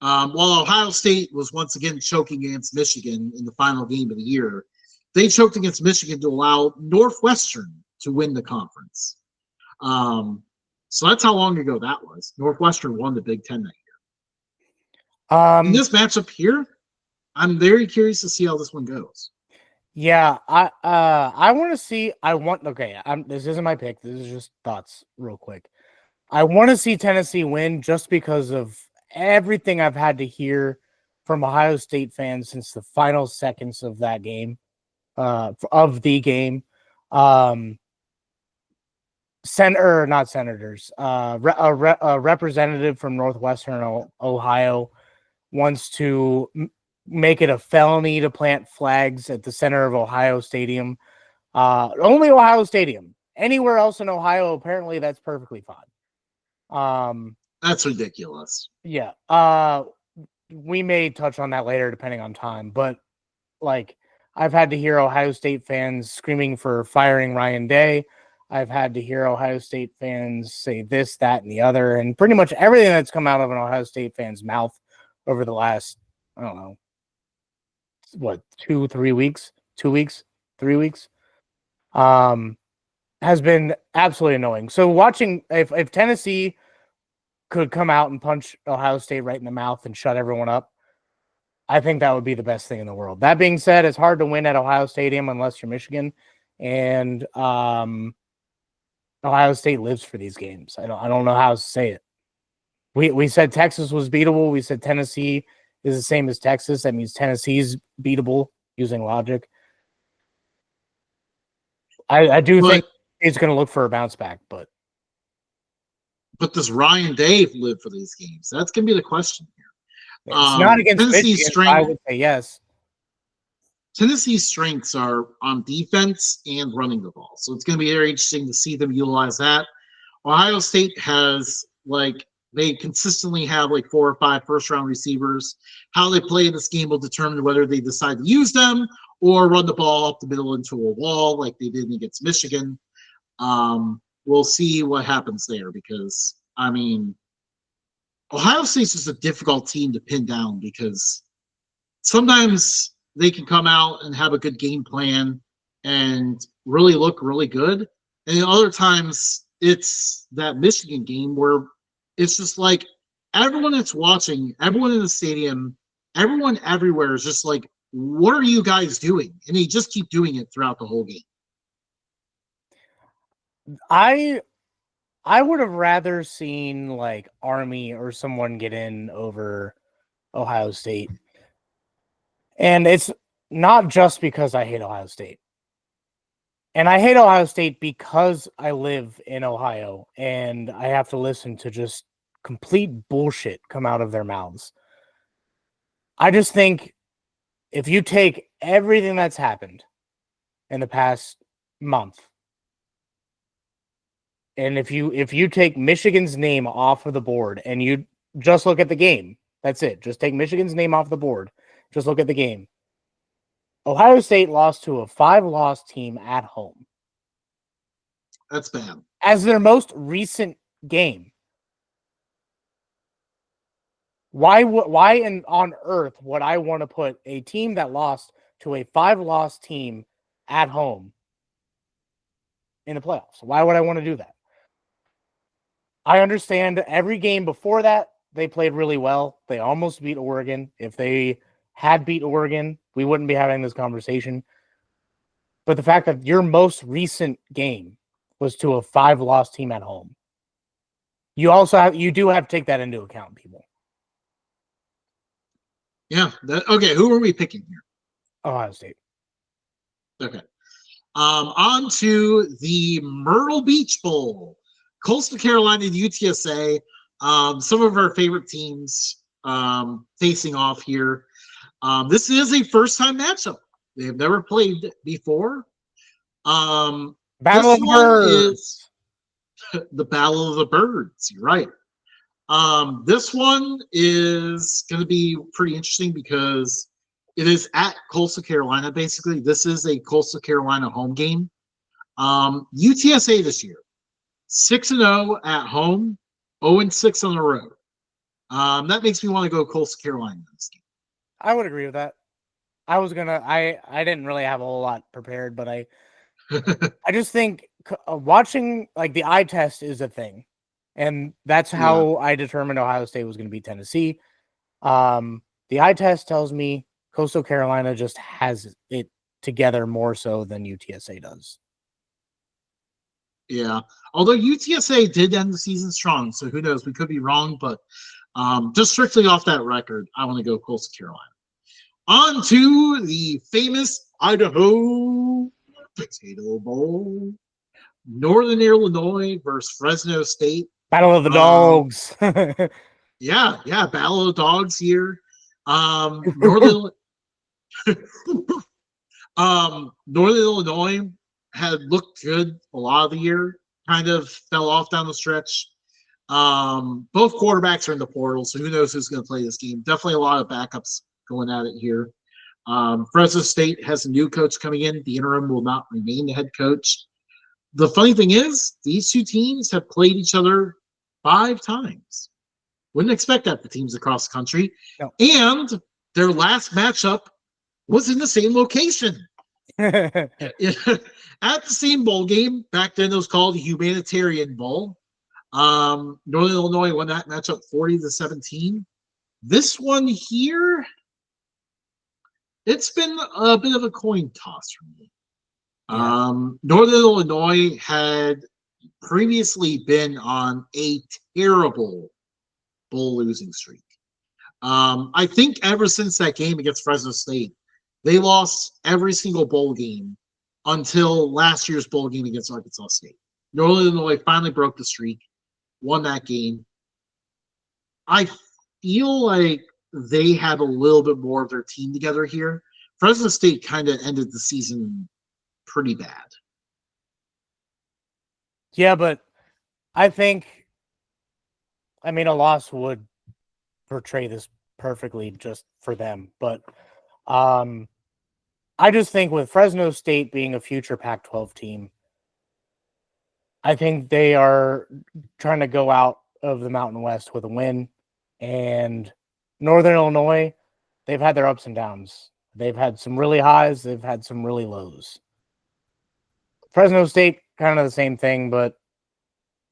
While Ohio State was once again choking against Michigan in the final game of the year, they choked against Michigan to allow Northwestern to win the conference. So that's how long ago that was. Northwestern won the Big Ten that year. In this matchup here, I'm very curious to see how this one goes. Yeah, I want to see. This isn't my pick. This is just thoughts, real quick. I want to see Tennessee win just because of everything I've had to hear from Ohio State fans since the final seconds of that game, of the game. Not senators. A representative from Northwestern Ohio wants to make it a felony to plant flags at the center of Ohio Stadium. Only Ohio Stadium. Anywhere else in Ohio, apparently that's perfectly fine. That's ridiculous. Yeah. We may touch on that later depending on time, but like I've had to hear Ohio State fans screaming for firing Ryan Day. I've had to hear Ohio State fans say this, that, and the other, and pretty much everything that's come out of an Ohio State fan's mouth over the last, I don't know, 3 weeks, has been absolutely annoying. So watching, if Tennessee could come out and punch Ohio State right in the mouth and shut everyone up, I think that would be the best thing in the world. That being said, it's hard to win at Ohio Stadium unless you're Michigan, and Ohio State lives for these games. I don't know how to say it. We said Texas was beatable. We said Tennessee is the same as Texas. That means Tennessee's beatable using logic. I do think it's going to look for a bounce back, but does Ryan Day live for these games? That's going to be the question here. It's not against Tennessee's Michigan. strength. I would say yes. Tennessee's strengths are on defense and running the ball, so it's going to be very interesting to see them utilize that. Ohio State has they consistently have 4 or 5 first-round receivers. How they play in this game will determine whether they decide to use them or run the ball up the middle into a wall like they did against Michigan. We'll see what happens there because, Ohio State's just a difficult team to pin down because sometimes they can come out and have a good game plan and really look really good. And then other times it's that Michigan game where it's just everyone that's watching, everyone in the stadium, everyone everywhere is just what are you guys doing? And they just keep doing it throughout the whole game. I would have rather seen Army or someone get in over Ohio State. And it's not just because I hate Ohio State. And I hate Ohio State because I live in Ohio and I have to listen to just complete bullshit come out of their mouths. I just think if you take everything that's happened in the past month, and if you take Michigan's name off of the board and you just look at the game, that's it. Just take Michigan's name off the board. Just look at the game. Ohio State lost to a 5-loss team at home. That's bad. As their most recent game. Why on earth would I want to put a team that lost to a 5-loss team at home in the playoffs? Why would I want to do that? I understand every game before that, they played really well. They almost beat Oregon. If they had beat Oregon, we wouldn't be having this conversation. But the fact that your most recent game was to a 5-loss team at home, you do have to take that into account, people. Yeah. Okay. Who are we picking here? Ohio State. Okay. On to the Myrtle Beach Bowl. Coastal Carolina and UTSA. Some of our favorite teams facing off here. This is a first-time matchup. They've never played Battle before. of the Birds. The Battle of the Birds. You're right. This one is going to be pretty interesting because it is at Coastal Carolina, basically. This is a Coastal Carolina home game. UTSA this year, 6-0 at home, 0-6 on the road. That makes me want to go Coastal Carolina in this I would agree with that. I didn't really have a whole lot prepared, but I just think watching like the eye test is a thing, and that's how I determined Ohio State was going to beat Tennessee. The eye test tells me Coastal Carolina just has it together more so than UTSA does. Yeah, although UTSA did end the season strong, so who knows? We could be wrong, but just strictly off that record, I want to go Coastal Carolina. On to the famous Idaho Potato Bowl. Northern Illinois versus Fresno State. Battle of the Dogs. Yeah, Battle of the Dogs here. Northern Illinois had looked good a lot of the year, kind of fell off down the stretch. Both quarterbacks are in the portal, so who knows who's going to play this game. Definitely a lot of backups going at it here. Fresno State has a new coach coming in. The interim will not remain the head coach. The funny thing is, these two teams have played each other 5 times. Wouldn't expect that for teams across the country. No. And their last matchup was in the same location. At the same bowl game. Back then it was called the Humanitarian Bowl. Northern Illinois won that matchup 40-17. This one here, it's been a bit of a coin toss for me. Yeah. Northern Illinois had previously been on a terrible bowl losing streak. I think ever since that game against Fresno State, they lost every single bowl game until last year's bowl game against Arkansas State. Northern Illinois finally broke the streak, won that game. I feel like they had a little bit more of their team together here. Fresno State kind of ended the season pretty bad. Yeah, but I think, a loss would portray this perfectly just for them. But I just think with Fresno State being a future Pac-12 team, I think they are trying to go out of the Mountain West with a win. And Northern Illinois, they've had their ups and downs. They've had some really highs. They've had some really lows. Fresno State, kind of the same thing, but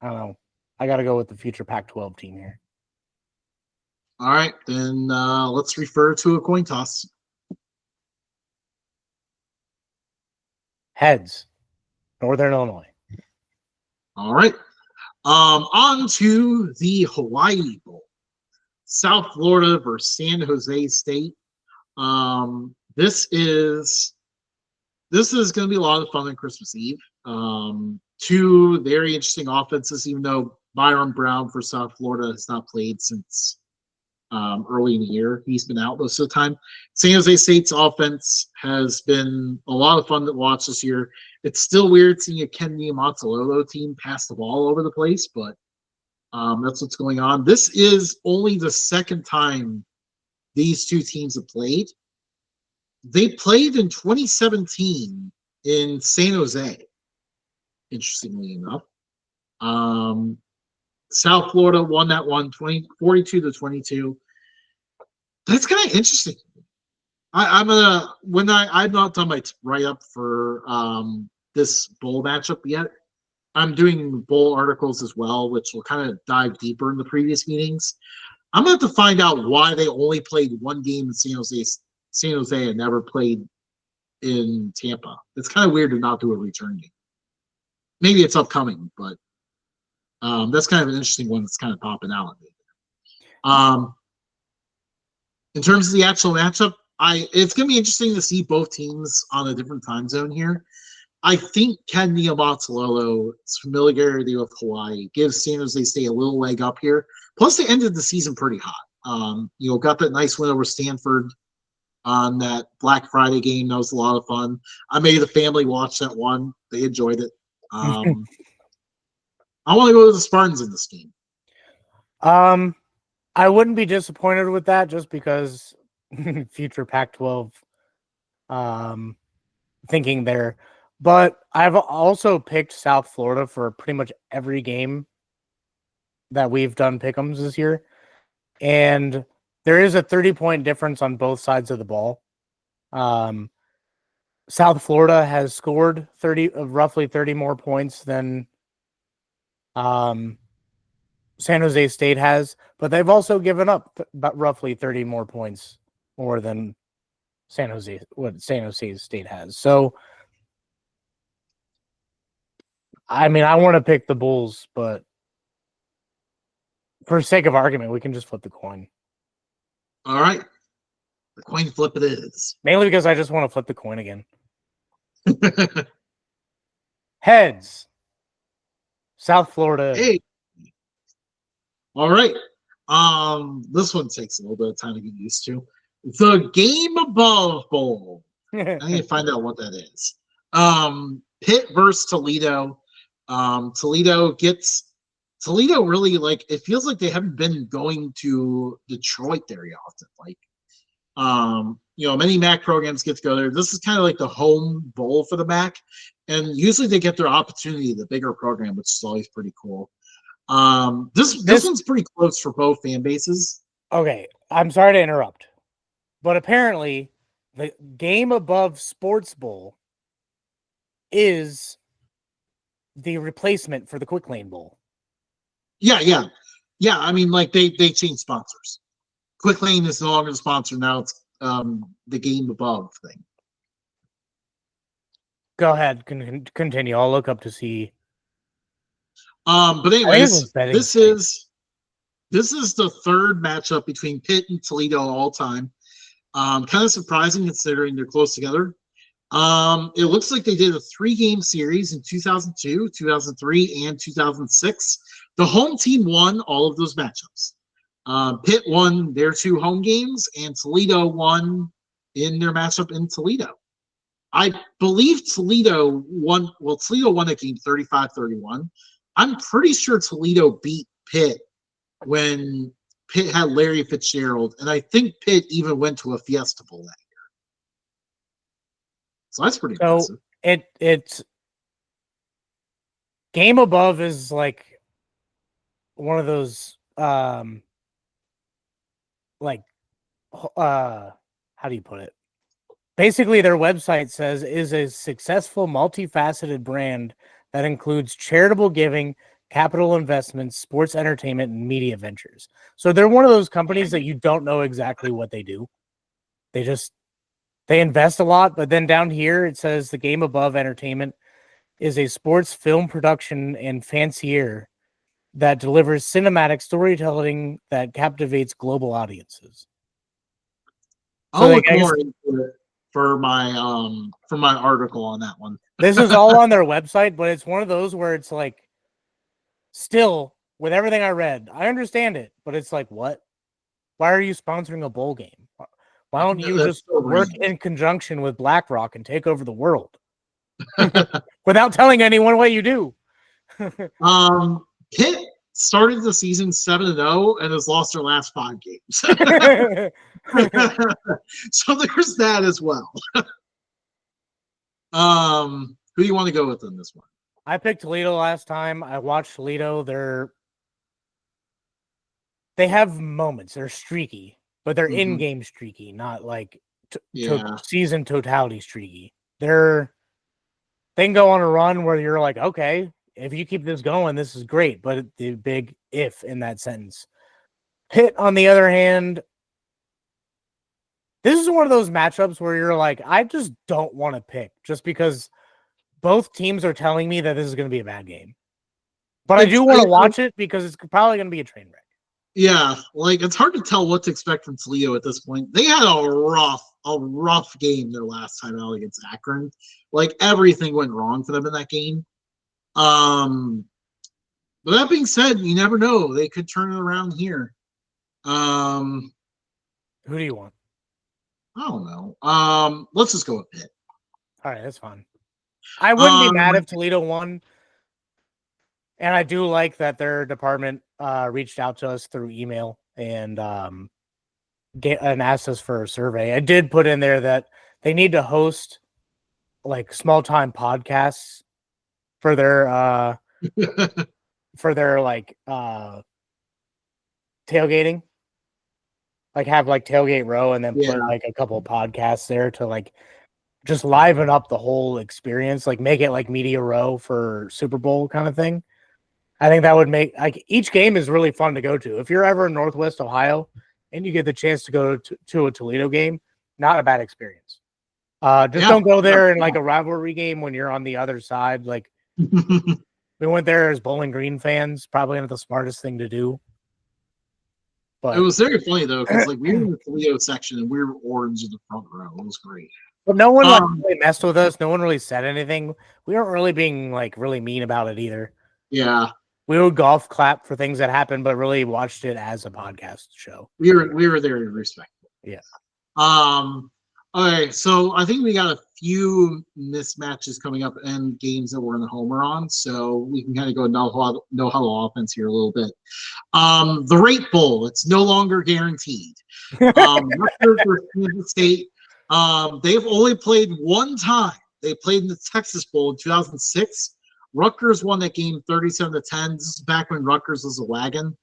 I don't know. I got to go with the future Pac-12 team here. All right, then let's refer to a coin toss. Heads, Northern Illinois. All right. On to the Hawaii Bowl. South Florida versus San Jose State. This is going to be a lot of fun on Christmas Eve. 2 very interesting offenses, even though Byron Brown for South Florida has not played since early in the year. He's been out most of the time. San Jose State's offense has been a lot of fun to watch this year. It's still weird seeing a Ken Niumatalolo team pass the ball all over the place, but that's what's going on. This is only the second time these two teams have played. They played in 2017 in San Jose, interestingly enough. South Florida won that one 42-22. That's kind of interesting. I've not done my write-up for this bowl matchup yet. I'm doing bowl articles as well, which will kind of dive deeper in the previous meetings. I'm going to have to find out why they only played one game in San Jose and never played in Tampa. It's kind of weird to not do a return game. Maybe it's upcoming, but that's kind of an interesting one that's kind of popping out. In terms of the actual matchup, it's going to be interesting to see both teams on a different time zone here. I think Ken Niumatalolo's familiarity with Hawaii gives San Jose State a little leg up here. Plus, they ended the season pretty hot. Got that nice win over Stanford on that Black Friday game. That was a lot of fun. I made the family watch that one. They enjoyed it. I want to go to the Spartans in this game. I wouldn't be disappointed with that just because future Pac-12 thinking there. But I've also picked South Florida for pretty much every game that we've done pick'ems this year. and there is a 30-point difference on both sides of the ball. South Florida has scored roughly 30 more points than San Jose State has, but they've also given up about roughly 30 more points more than San Jose State has. So, I mean, I want to pick the Bulls, but for sake of argument, we can just flip the coin. All right. The coin flip it is. Mainly because I just want to flip the coin again. Heads. South Florida. Hey. All right. This one takes a little bit of time to get used to. The Game Above Bowl. I need to find out what that is. Pitt versus Toledo. Toledo really, like, it feels like they haven't been going to Detroit very often. Like, many MAC programs get to go there. This is kind of like the home bowl for the MAC, and usually they get their opportunity the bigger program, which is always pretty cool. This one's pretty close for both fan bases. Okay, I'm sorry to interrupt, but apparently the Game Above Sports Bowl is the replacement for the Quick Lane Bowl. Yeah. I mean, like, they changed sponsors. Quick Lane is no longer the sponsor. Now it's the Game Above thing. Go ahead, continue. I'll look up to see. But anyways, this is the third matchup between Pitt and Toledo all time. Kind of surprising considering they're close together. It looks like they did a 3-game series in 2002, 2003, and 2006. The home team won all of those matchups. Pitt won their 2 home games, and Toledo won in their matchup in Toledo. I believe Toledo won. Well, Toledo won that game 35-31. I'm pretty sure Toledo beat Pitt when Pitt had Larry Fitzgerald, and I think Pitt even went to a Fiesta Bowl that year. So that's pretty impressive. It's Game Above is like one of those how do you put it? Basically, their website says is a successful, multifaceted brand that includes charitable giving, capital investments, sports entertainment, and media ventures. So they're one of those companies that you don't know exactly what they do. They invest a lot, but then down here it says the Game Above Entertainment is a sports film production and fancier that delivers cinematic storytelling that captivates global audiences. I'll look more into it for my article on that one. This is all on their website, but it's one of those where it's like, still, with everything I read, I understand it, but it's like, what? Why are you sponsoring a bowl game? Why don't you just work in conjunction with BlackRock and take over the world without telling anyone what you do? Pitt started the season 7-0 and has lost their last 5 games. So there's that as well. Who do you want to go with in this one? I picked Toledo last time. I watched Toledo. They have moments. They're streaky, but they're in-game streaky, not like season totality streaky. They can go on a run where you're like, okay, if you keep this going, this is great. But the big if in that sentence. Pitt, on the other hand, this is one of those matchups where you're like, I just don't want to pick just because both teams are telling me that this is going to be a bad game. But I do want to watch it because it's probably going to be a train wreck. Yeah, like, it's hard to tell what to expect from Toledo at this point. They had a rough game their last time out against Akron. Like, everything went wrong for them in that game. But that being said, you never know. They could turn it around here. Who do you want? I don't know. Let's just go with Pitt. All right, that's fine. I wouldn't be mad if Toledo won. And I do like that their department reached out to us through email and asked us for a survey. I did put in there that they need to host like small time podcasts for their tailgating. like have like tailgate row and then put like a couple of podcasts there to like just liven up the whole experience, like make it like media row for Super Bowl kind of thing. I think that would make like each game is really fun to go to. If you're ever in Northwest Ohio and you get the chance to go to a Toledo game, not a bad experience. Just don't go there in like a rivalry game when you're on the other side. Like we went there as Bowling Green fans, probably not the smartest thing to do. But it was very funny though, because like we were in the Toledo section and we were orange in the front row. It was great. But no one like really messed with us. No one really said anything. We weren't really being like really mean about it either. Yeah. We would golf clap for things that happened, but really watched it as a podcast show. We were there to respect it. Yeah. Okay, so I think we got a few mismatches coming up and games that we're in the homer on, so we can kind of go no huddle offense here a little bit. The Rate Bowl, it's no longer guaranteed. Rutgers versus Kansas State. They've only played one time. They played in the Texas Bowl in 2006. Rutgers won that game 37-10. This is back when Rutgers was a wagon.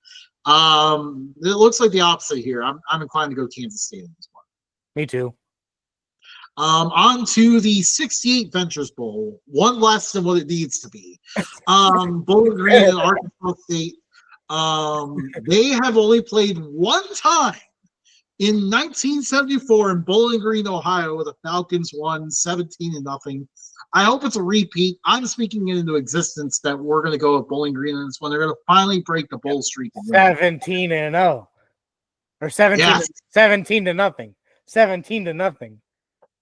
It looks like the opposite here. I'm inclined to go Kansas State in this one. Me too. On to the 68 Ventures Bowl. One less than what it needs to be. Bowling Green and Arkansas State. They have only played one time in 1974 in Bowling Green, Ohio, the Falcons won 17-0. I hope it's a repeat. I'm speaking it into existence that we're going to go with Bowling Green in this one. They're going to finally break the bowl streak. 17-0. Or 17, yes. 17-0. 17-0.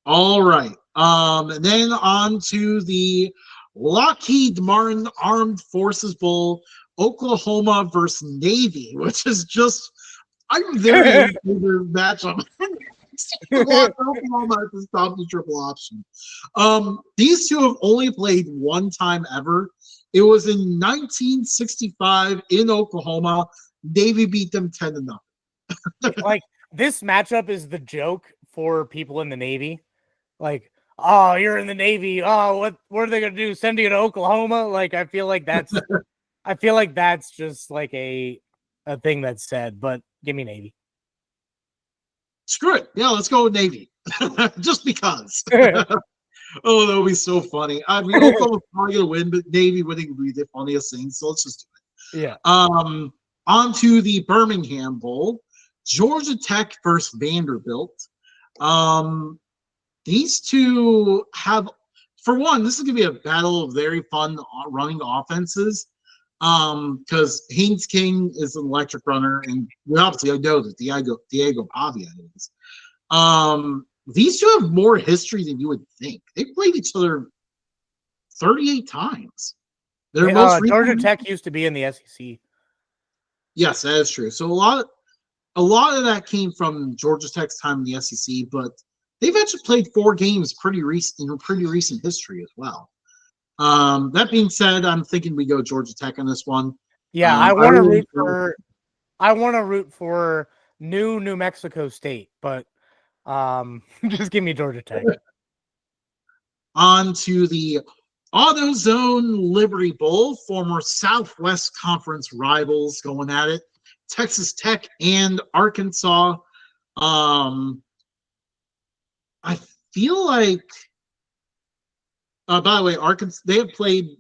All right. And then on to the Lockheed Martin Armed Forces Bowl, Oklahoma versus Navy, which is just, I'm very favorite matchup. Oklahoma at the top of the triple option. These two have only played one time ever. It was in 1965 in Oklahoma. Navy beat them 10-0. Like this matchup is the joke for people in the Navy. Like, oh, you're in the Navy. Oh, what are they gonna do? Send you to Oklahoma? Like, I feel like that's just like a thing that's said. But give me Navy. Screw it. Yeah, let's go with Navy. Just because. Oh, that would be so funny. I mean, Oklahoma's probably gonna win, but Navy winning would be the funniest thing. So let's just do it. Yeah. On to the Birmingham Bowl, Georgia Tech versus Vanderbilt. These two have, for one, this is going to be a battle of very fun running offenses because Haynes King is an electric runner, and we obviously know that Diego Pavia is. These two have more history than you would think. They played each other 38 times. Georgia Tech used to be in the SEC. Yes, that is true. So a lot of that came from Georgia Tech's time in the SEC, but they've actually played 4 games pretty recent history as well. That being said, I'm thinking we go Georgia Tech on this one. Yeah, I want to root for New Mexico State, but just give me Georgia Tech. On to the AutoZone Liberty Bowl, former Southwest Conference rivals going at it. Texas Tech and Arkansas. I feel like, by the way, Arkansas, they have played,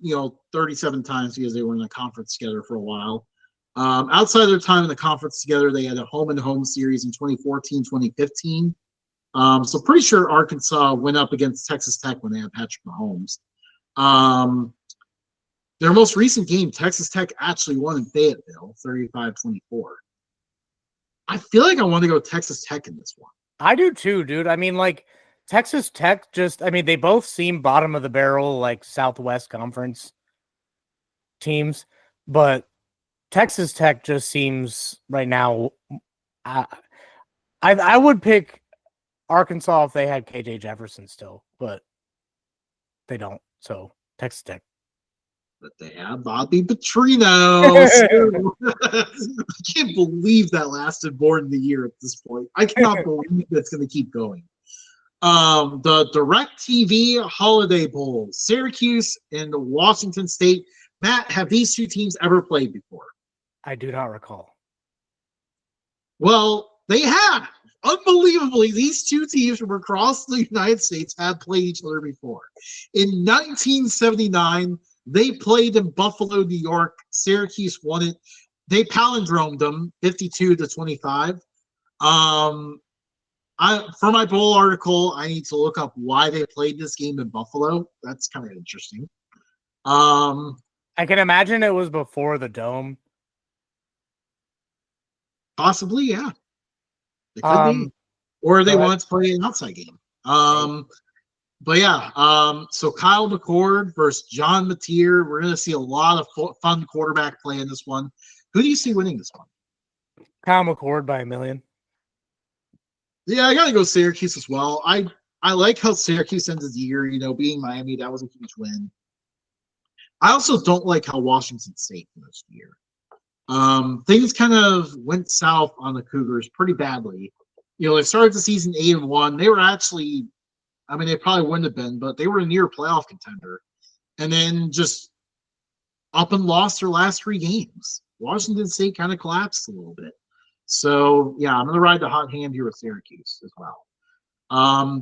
37 times because they were in the conference together for a while. Outside of their time in the conference together, they had a home-and-home series in 2014, 2015. So pretty sure Arkansas went up against Texas Tech when they had Patrick Mahomes. Their most recent game, Texas Tech actually won in Fayetteville, 35-24. I feel like I want to go Texas Tech in this one. I do too, dude. I mean, like, Texas Tech they both seem bottom of the barrel, like Southwest Conference teams, but Texas Tech just seems right now. I would pick Arkansas if they had KJ Jefferson still, but they don't. So Texas Tech. But they have Bobby Petrino. I can't believe that lasted more than a year at this point. I cannot believe that's going to keep going. The DirecTV Holiday Bowl, Syracuse and Washington State. Matt, have these two teams ever played before? I do not recall. Well, They have. Unbelievably, these two teams from across the United States have played each other before. In 1979, they played in Buffalo, New York. Syracuse won it. They palindromed them 52-25. For my bowl article, I need to look up why they played this game in Buffalo. That's kind of interesting. I can imagine it was before the dome. Possibly, yeah. It could be. Or they wanted to play an outside game. But yeah, so Kyle McCord versus John Mateer. We're going to see a lot of fun quarterback play in this one. Who do you see winning this one? Kyle McCord by 1 million. Yeah, I got to go Syracuse as well. I like how Syracuse ended the year, being Miami. That was a huge win. I also don't like how Washington State finished the year. Things kind of went south on the Cougars pretty badly. They started the season 8-1. They were actually, they probably wouldn't have been, but they were a near playoff contender. And then just up and lost their last 3 games. Washington State kind of collapsed a little bit. So, yeah, I'm going to ride the hot hand here with Syracuse as well.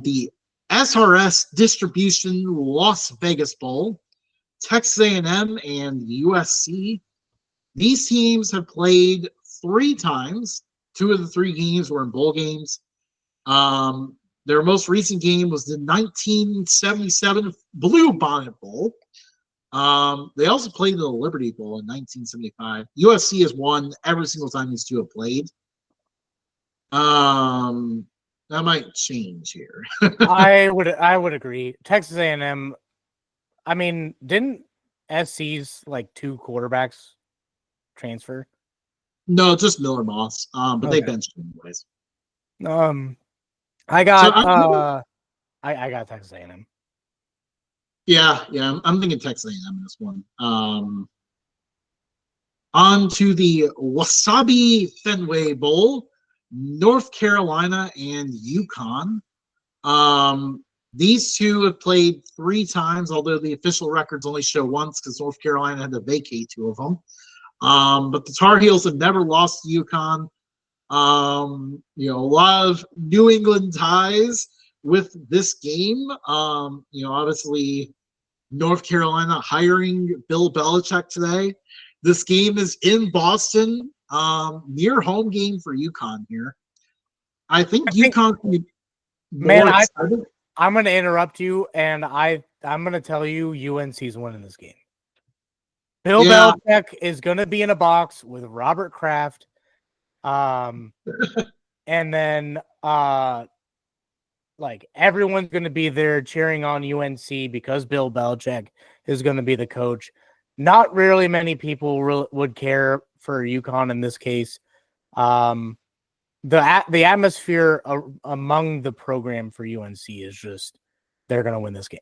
The SRS Distribution Las Vegas Bowl, Texas A&M and USC. These teams have played 3 times. 2 of the 3 games were in bowl games. Their most recent game was the 1977 Blue Bonnet Bowl. They also played in the Liberty Bowl in 1975. USC has won every single time these two have played. That might change here. I would agree. Texas A&M. Didn't SC's 2 quarterbacks transfer? No, just Miller Moss. But Okay. they benched him anyways. I got I got Texas A&M. Yeah, I'm thinking Texas A&M in this one. On to the Wasabi Fenway Bowl, North Carolina and UConn. These two have played 3 times, although the official records only show once because North Carolina had to vacate 2 of them. But the Tar Heels have never lost to UConn. A lot of New England ties with this game. Obviously North Carolina hiring Bill Belichick today. This game is in Boston, near home game for UConn here. I think UConn can be more excited. I'm going to interrupt you, and I'm going to tell you UNC's winning this game. Bill Belichick is going to be in a box with Robert Kraft. And then everyone's going to be there cheering on UNC because Bill Belichick is going to be the coach. Not really many people would care for UConn in this case. The atmosphere among the program for UNC is just they're going to win this game.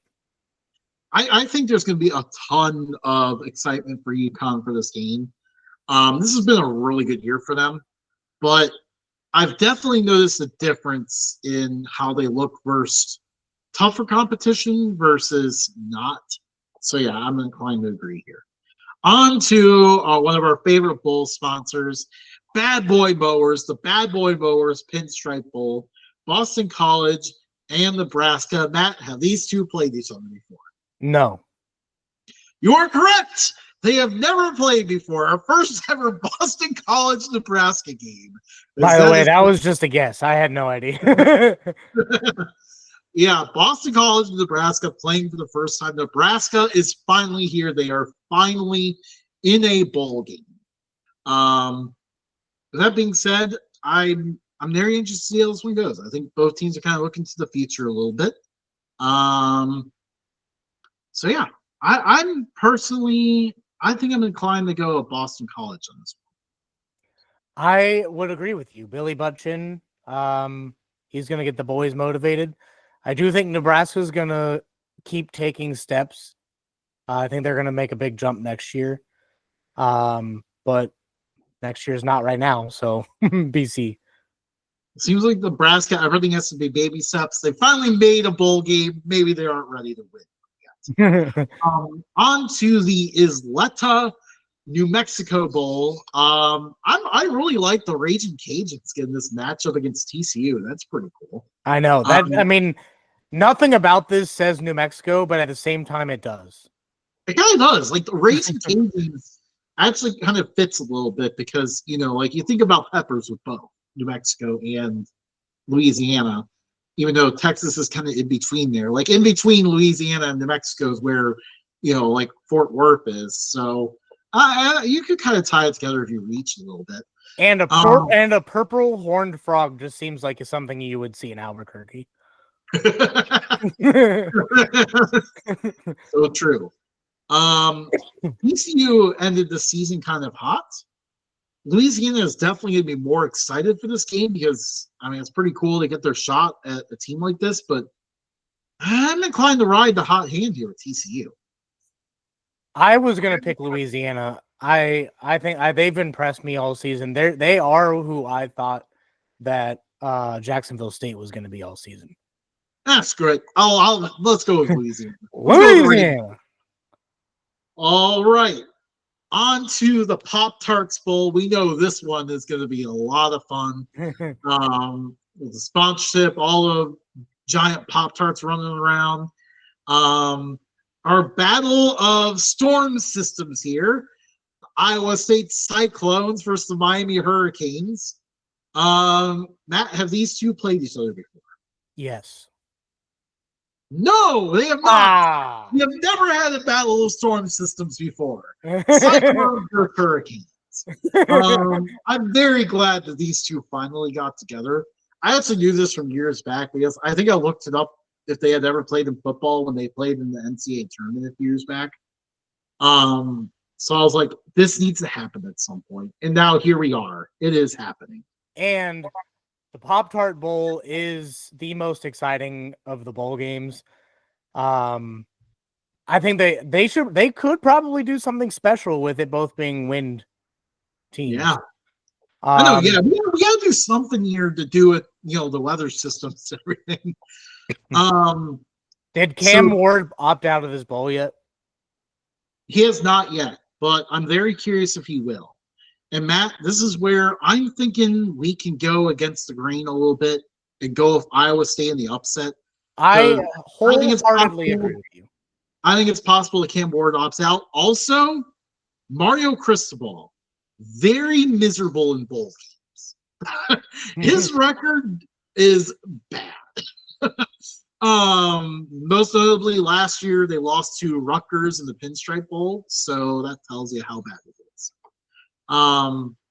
I think there's going to be a ton of excitement for UConn for this game. This has been a really good year for them, but I've definitely noticed a difference in how they look versus tougher competition versus not. So, yeah, I'm inclined to agree here. On to one of our favorite bowl sponsors, Bad Boy Mowers, the Bad Boy Mowers Pinstripe Bowl, Boston College and Nebraska. Matt, have these two played each other before? No. You are correct. They have never played before. Our first ever Boston College Nebraska game. By the way, that was just a guess. I had no idea. Yeah, Boston College and Nebraska playing for the first time. Nebraska is finally here. They are finally in a bowl game. That being said, I'm very interested to see how this one goes. I think both teams are kind of looking to the future a little bit. So yeah, I'm personally, I think I'm inclined to go with Boston College on this one. I would agree with you. Billy Butchin, he's going to get the boys motivated. I do think Nebraska's going to keep taking steps. I think they're going to make a big jump next year. But next year's not right now, so BC. It seems like Nebraska, everything has to be baby steps. They finally made a bowl game. Maybe they aren't ready to win yet. On to the Isleta New Mexico Bowl. I really like the Raging Cajuns getting this matchup against TCU. That's pretty cool. I know that. I mean, nothing about this says New Mexico, but at the same time, it does. It kind of does. Like the Raging Cajuns actually kind of fits a little bit because like you think about peppers with both New Mexico and Louisiana, even though Texas is kind of in between there. Like in between Louisiana and New Mexico is where like Fort Worth is. So you could kind of tie it together if you reach a little bit. And a purple horned frog just seems like it's something you would see in Albuquerque. So true. TCU ended the season kind of hot. Louisiana is definitely going to be more excited for this game because, it's pretty cool to get their shot at a team like this, but I'm inclined to ride the hot hand here with TCU. I was going to pick Louisiana. I think they've impressed me all season. They are who I thought that Jacksonville State was going to be all season. That's great. Let's go with Louisiana. Louisiana. All right. On to the Pop-Tarts Bowl. We know this one is going to be a lot of fun. With the sponsorship, all of giant Pop-Tarts running around. Our battle of storm systems here. Iowa State Cyclones versus the Miami Hurricanes. Matt, have these two played each other before? Yes. No, they have not. We have never had a battle of storm systems before. Cyclones versus Hurricanes. I'm very glad that these two finally got together. I actually knew this from years back because I think I looked it up if they had ever played in football when they played in the NCAA tournament a few years back. So I was like, this needs to happen at some point. And now here we are. It is happening. And the Pop-Tart Bowl is the most exciting of the bowl games. I think they could probably do something special with it both being wind teams. Yeah. I know, yeah. We gotta do something here to do with the weather systems and everything. Did Cam Ward opt out of this bowl yet? He has not yet, but I'm very curious if he will. And Matt, this is where I'm thinking we can go against the grain a little bit and go with Iowa State in the upset. I wholeheartedly agree with you. I think it's possible that Cam Ward opts out. Also, Mario Cristobal, very miserable in bowl games. His record is bad. Most notably, last year they lost to Rutgers in the Pinstripe Bowl, so that tells you how bad it is.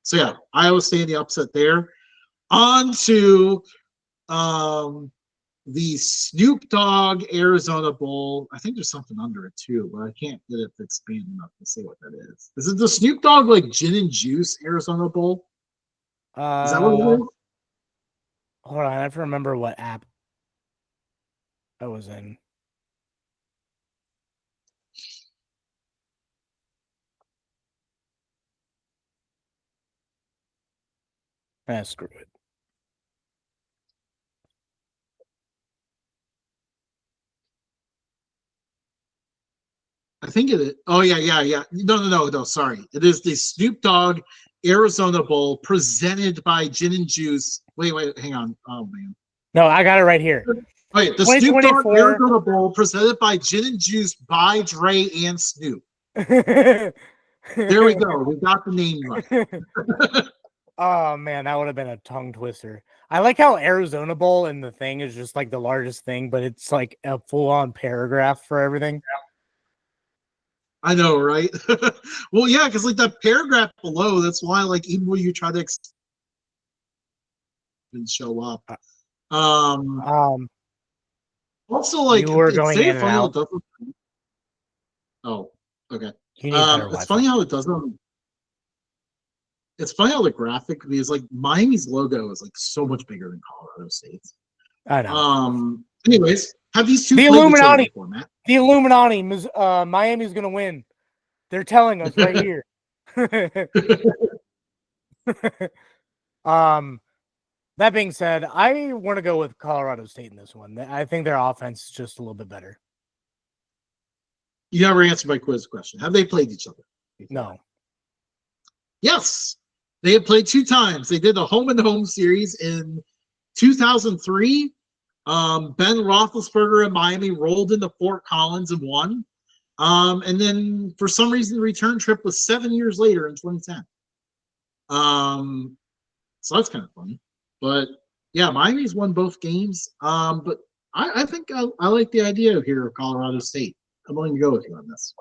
So yeah, Iowa State in the upset there. On to the Snoop Dogg Arizona Bowl. I think there's something under it too, but I can't get it to expand enough to say what that is. Is it the Snoop Dogg like gin and juice Arizona Bowl? Is that what it is? Hold on, I have to remember what app I was in. Screw it. I think it is. Oh, yeah. No. Sorry. It is the Snoop Dogg Arizona Bowl presented by Gin and Juice. Wait, hang on. Oh, man. No, I got it right here. Wait, the Snoop Dogg Arizona Bowl presented by Gin and Juice by Dre and Snoop. There we go. We got the name right. Oh, man, that would have been a tongue twister. I like how Arizona Bowl and the thing is just like the largest thing, but it's like a full-on paragraph for everything. I know, right? Well, yeah, because like that paragraph below, that's why like even when you try to didn't show up. Also, like you were going in and out. Oh, okay. It's funny how it doesn't. It's funny how the graphic because like Miami's logo is like so much bigger than Colorado State's. I know. Anyways, have these two the played Illuminati before, Matt? The Illuminati, Miami's gonna win. They're telling us right here. That being said, I want to go with Colorado State in this one. I think their offense is just a little bit better. You never answered my quiz question. Have they played each other? No. Yes, they have played 2 times. They did a home and home series in 2003. Ben Roethlisberger and Miami rolled into Fort Collins and won. And then for some reason, the return trip was 7 years later in 2010. So that's kind of funny. But yeah, Miami's won both games. But I think I like the idea here of Colorado State. I'm willing to go with you on this.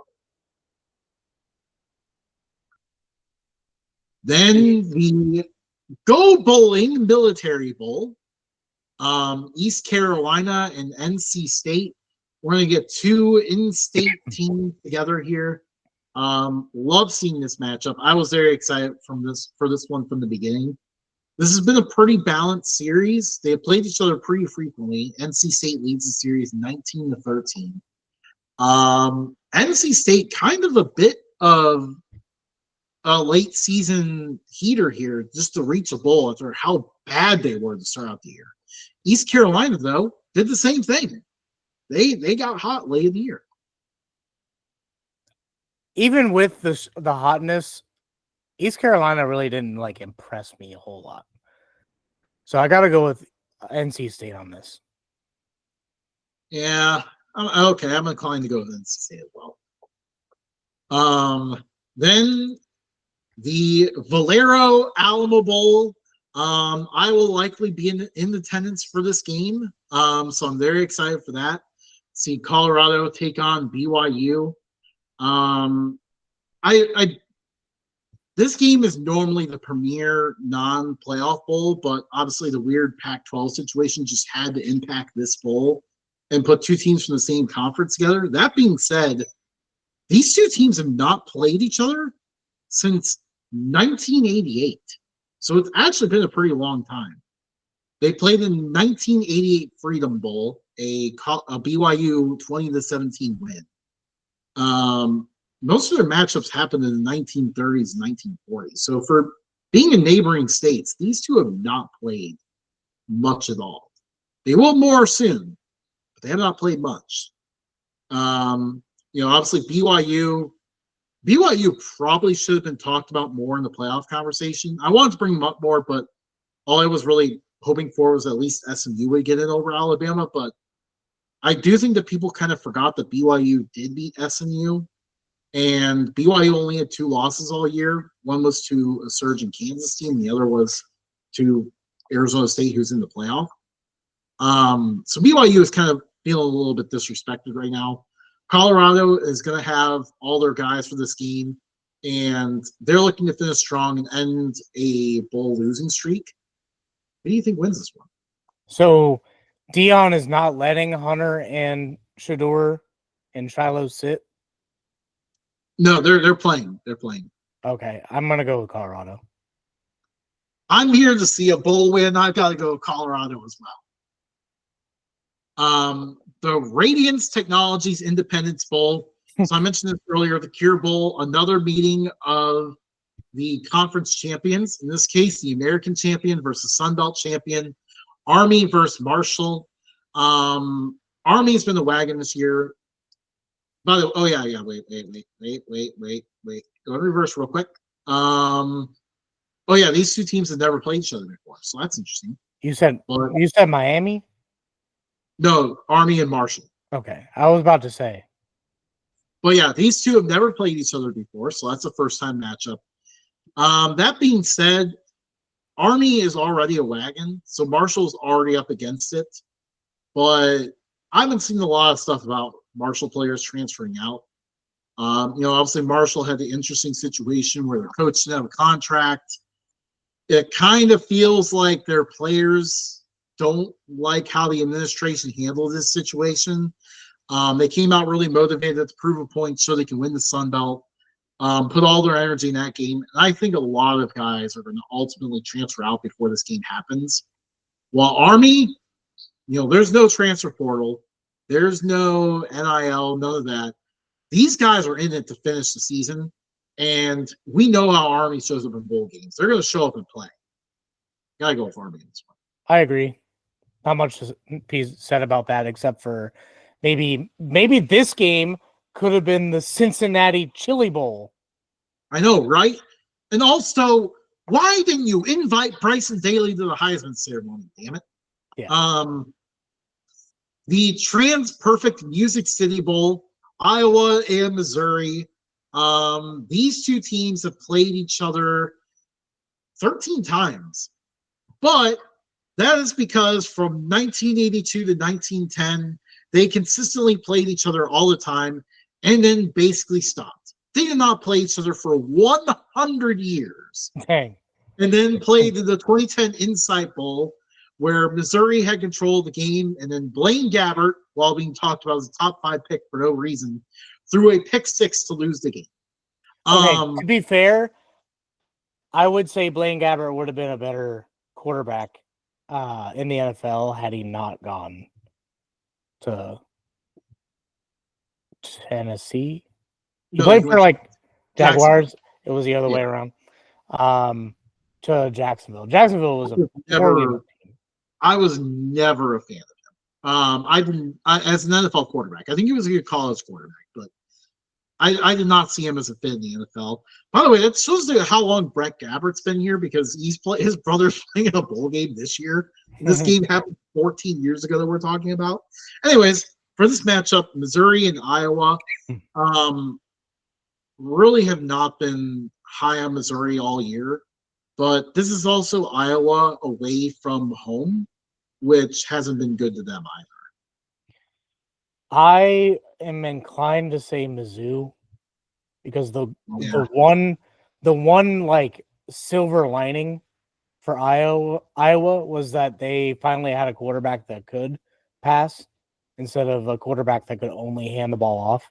Then the Go Bowling Military Bowl. East Carolina and NC State. We're going to get 2 in-state teams together here. Love seeing this matchup. I was very excited for this one from the beginning. This has been a pretty balanced series. They have played each other pretty frequently. NC State leads the series 19-13. NC State kind of a bit of a late season heater here just to reach a bowl after how bad they were to start out the year. East Carolina, though, did the same thing. They got hot late in the year. Even with the hotness, East Carolina really didn't impress me a whole lot. So I got to go with NC State on this. Yeah, okay. I'm inclined to go with NC State as well. Then the Valero Alamo Bowl. I will likely be in attendance for this game. So I'm very excited for that. See Colorado take on BYU. This game is normally the premier non-playoff bowl, but obviously the weird Pac-12 situation just had to impact this bowl and put 2 teams from the same conference together. That being said, these 2 teams have not played each other since 1988. So it's actually been a pretty long time. They played in 1988 Freedom Bowl, a BYU 20-17 win. Most of their matchups happened in the 1930s and 1940s. So for being in neighboring states, these 2 have not played much at all. They will more soon, but they have not played much. Obviously BYU probably should have been talked about more in the playoff conversation. I wanted to bring them up more, but all I was really hoping for was at least SMU would get it over Alabama. But I do think that people kind of forgot that BYU did beat SMU, and BYU only had 2 losses all year. One was to a surging Kansas team, the other was to Arizona State, who's in the playoff. So BYU is kind of feeling a little bit disrespected right now. Colorado is going to have all their guys for this game, and they're looking to finish strong and end a bowl losing streak. Who do you think wins this one? So Dion is not letting Hunter and Shador and Shiloh sit? No, they're playing. They're playing. Okay, I'm going to go with Colorado. I'm here to see a bowl win. I've got to go with Colorado as well. The Radiance Technologies Independence Bowl. So I mentioned this earlier, the Cure Bowl, another meeting of the conference champions. In this case, the American champion versus Sun Belt champion, Army versus Marshall. Army's been the wagon this year. By the way, wait. Go in reverse real quick. These 2 teams have never played each other before, so that's interesting. You said Miami? No, Army and Marshall. Okay, I was about to say. But yeah, these 2 have never played each other before, so that's a first-time matchup. That being said, Army is already a wagon, so Marshall's already up against it. But I haven't seen a lot of stuff about Marshall players transferring out. Obviously Marshall had the interesting situation where their coach didn't have a contract. It kind of feels like their players don't like how the administration handled this situation. They came out really motivated to prove a point so they can win the Sun Belt, put all their energy in that game. And I think a lot of guys are going to ultimately transfer out before this game happens. While Army, there's no transfer portal. There's no NIL, none of that. These guys are in it to finish the season, and we know how Army shows up in bowl games. They're going to show up and play. Gotta go with Army in this one. I agree. Not much said about that, except for maybe this game could have been the Cincinnati Chili Bowl. I know, right? And also, why didn't you invite Bryson Daly to the Heisman ceremony? Damn it! Yeah. The Trans Perfect Music City Bowl, Iowa and Missouri. These two teams have played each other 13 times, but that is because from 1982 to 1910, they consistently played each other all the time and then basically stopped. They did not play each other for 100 years. Dang. And then played the 2010 Insight Bowl, where Missouri had control of the game, and then Blaine Gabbert, while being talked about as a top 5 pick for no reason, threw a pick 6 to lose the game. Okay, to be fair, I would say Blaine Gabbert would have been a better quarterback in the NFL had he not gone to Tennessee. He played for like Jaguars. It was the other way around. To Jacksonville. Jacksonville was I was never a fan of him. I didn't as an NFL quarterback. I think he was a good college quarterback, but I did not see him as a fit in the NFL. By the way, that shows you how long Brett Gabbert's been here because his brother's playing in a bowl game this year. This game happened 14 years ago that we're talking about. Anyways, for this matchup, Missouri and Iowa really have not been high on Missouri all year. But this is also Iowa away from home, which hasn't been good to them either. I am inclined to say Mizzou because the one like silver lining for Iowa was that they finally had a quarterback that could pass instead of a quarterback that could only hand the ball off.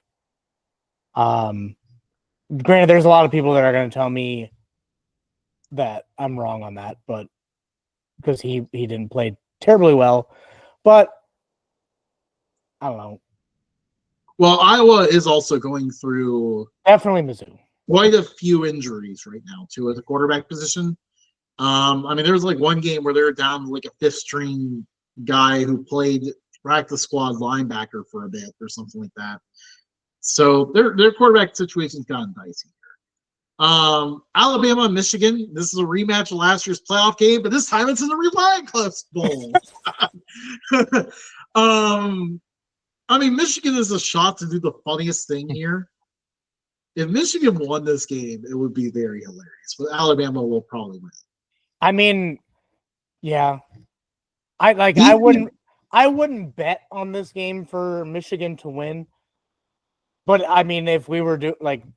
Granted, there's a lot of people that are going to tell me that I'm wrong on that, but because he didn't play terribly well, but I don't know. Well, Iowa is also going through definitely Mizzou quite a few injuries right now too at the quarterback position. I mean, there was like one game where they were down like a 5th string guy who played practice squad linebacker for a bit or something like that. So their quarterback situation's gotten dicey. Alabama, Michigan. This is a rematch of last year's playoff game, but this time it's in the Reliant Cliffs Bowl. I mean, Michigan is a shot to do the funniest thing here. If Michigan won this game, it would be very hilarious. But Alabama will probably win. I mean, yeah. I wouldn't bet on this game for Michigan to win. But I mean, if we were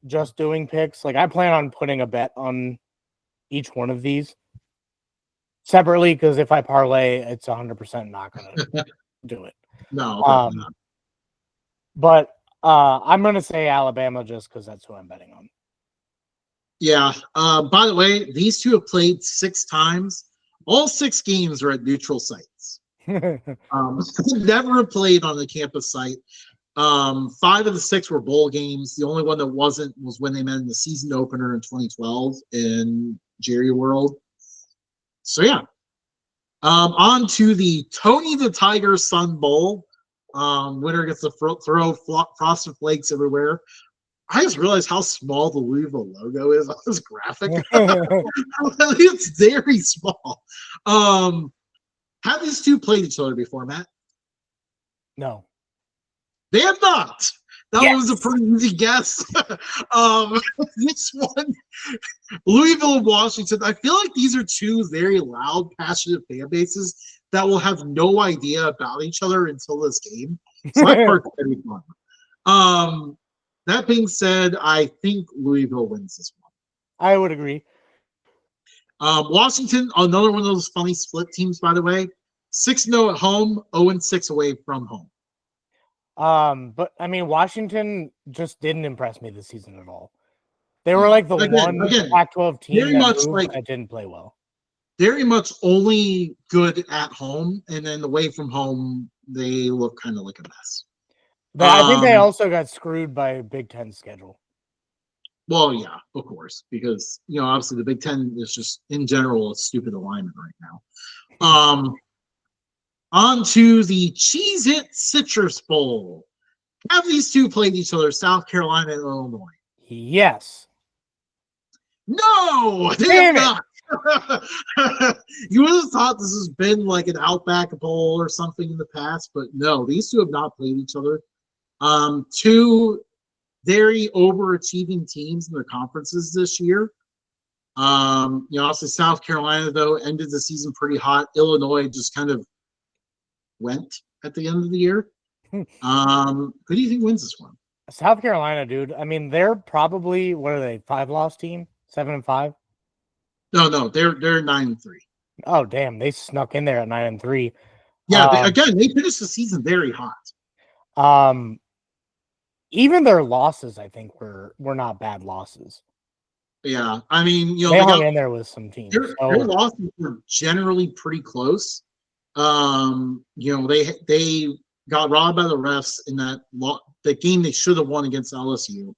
just doing picks, I plan on putting a bet on each one of these separately because if I parlay, it's 100% not going to do it. No, not. But I'm going to say Alabama just because that's who I'm betting on. Yeah. By the way, these two have played 6 times. All 6 games are at neutral sites. Never played on the campus site. 5 of the 6 were bowl games. The only one that wasn't was when they met in the season opener in 2012 in Jerry World. So yeah. On to the Tony the Tiger Sun Bowl. Winner gets to throw frosted flakes everywhere. I just realized how small the Louisville logo is on this graphic. It's very small. Have these two played each other before, Matt? No. They have not. That was a pretty easy guess. This one, Louisville and Washington. I feel like these are two very loud, passionate fan bases that will have no idea about each other until this game. So that part's very fun. That being said, I think Louisville wins this one. I would agree. Washington, another one of those funny split teams, by the way. 6-0 at home, 0-6 away from home. But I mean, Washington just didn't impress me this season at all. They were like the one Pac-12 team that didn't play well. Very much only good at home, and then away from home, they look kind of like a mess. I think they also got screwed by Big Ten schedule. Well, yeah, of course, because obviously the Big Ten is just in general a stupid alignment right now. On to the Cheez-It Citrus Bowl. Have these two played each other, South Carolina and Illinois? Yes. No, they Damn have not. You would have thought this has been like an Outback Bowl or something in the past, but no, these two have not played each other. Two very overachieving teams in their conferences this year. Also South Carolina though ended the season pretty hot. Illinois just kind of went at the end of the year. Who do you think wins this one? South Carolina, dude. I mean, they're probably, what are they, 5-loss team? 7-5? No, they're 9-3. Oh, damn. They snuck in there at 9-3. Yeah, they finished the season very hot. Even their losses, I think, were not bad losses. Yeah, I mean, they hung in there with some teams. Their losses were generally pretty close. They got robbed by the refs in the game they should have won against LSU.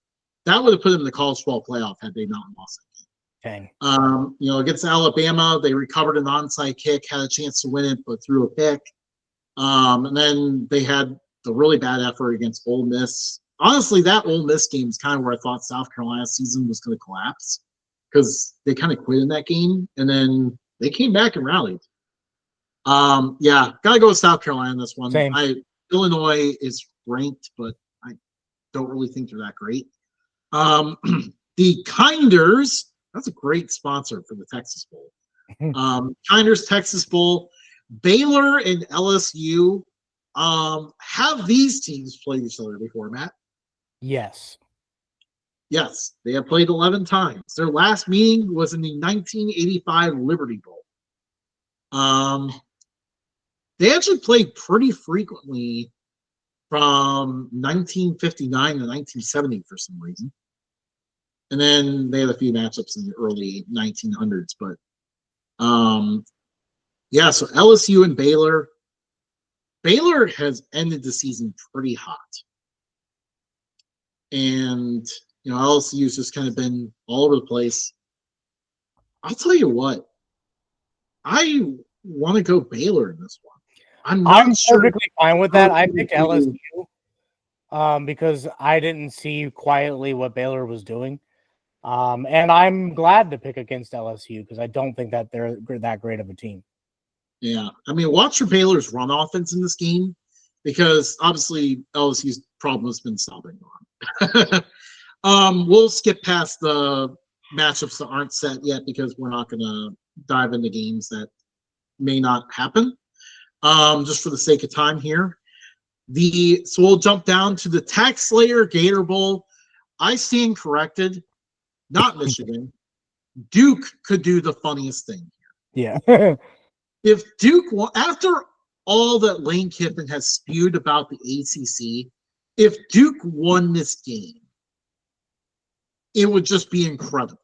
That would have put them in the college football playoff had they not lost that game. Okay. Against Alabama, they recovered an onside kick, had a chance to win it, but threw a pick. And then they had the really bad effort against Ole Miss. Honestly, that Ole Miss game is kind of where I thought South Carolina's season was going to collapse because they kind of quit in that game, and then they came back and rallied. Gotta go with South Carolina in this one. Same. Illinois is ranked, but I don't really think they're that great. The Kinders, that's a great sponsor for the Texas Bowl. Kinders Texas Bowl. Baylor and LSU. Have these teams played each other before, Matt? Yes. Yes, they have played 11 times. Their last meeting was in the 1985 Liberty Bowl. They actually played pretty frequently from 1959 to 1970 for some reason. And then they had a few matchups in the early 1900s. But, so LSU and Baylor. Baylor has ended the season pretty hot. And, LSU's just kind of been all over the place. I'll tell you what. I want to go Baylor in this one. I'm perfectly fine with that. I picked LSU because I didn't see quietly what Baylor was doing. And I'm glad to pick against LSU because I don't think that they're that great of a team. Yeah. I mean, watch for Baylor's run offense in this game because obviously LSU's problem has been stopping on. We'll skip past the matchups that aren't set yet because we're not going to dive into games that may not happen. Just for the sake of time here. So we'll jump down to the Tax Slayer Gator Bowl. I stand corrected. Not Michigan. Duke could do the funniest thing here. Yeah. If Duke, after all that Lane Kiffin has spewed about the ACC, if Duke won this game, it would just be incredible.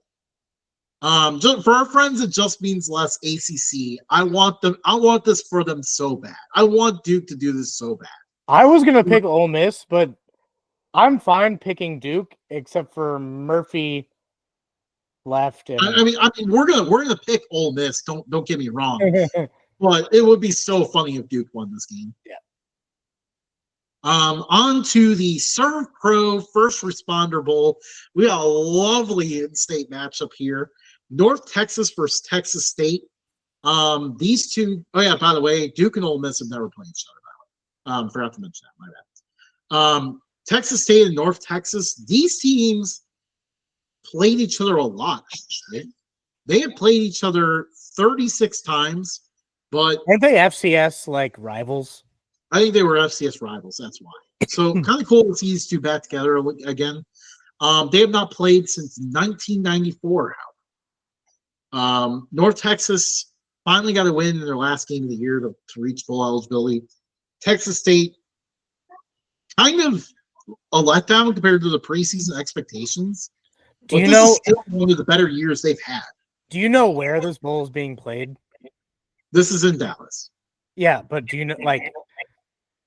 For our friends, it just means less ACC. I want this for them so bad. I want Duke to do this so bad. I was gonna pick Ole Miss, but I'm fine picking Duke, except for Murphy left. And... I mean, we're gonna pick Ole Miss. Don't get me wrong, but it would be so funny if Duke won this game. Yeah. On to the Serve Pro First Responder Bowl. We got a lovely in-state matchup here. North Texas versus Texas State. These two. Oh yeah, by the way, Duke and Ole Miss have never played each other. Forgot to mention that. My bad. Texas State and North Texas. These teams played each other a lot. Actually. They have played each other 36 times, but aren't they FCS like rivals? I think they were FCS rivals. That's why. So kind of cool to see these two back together again. They have not played since 1994. North Texas finally got a win in their last game of the year to reach full eligibility. Texas State, kind of a letdown compared to the preseason expectations. Do you know this is still one of the better years they've had? Do you know where this bowl is being played? This is in Dallas. Yeah, but do you know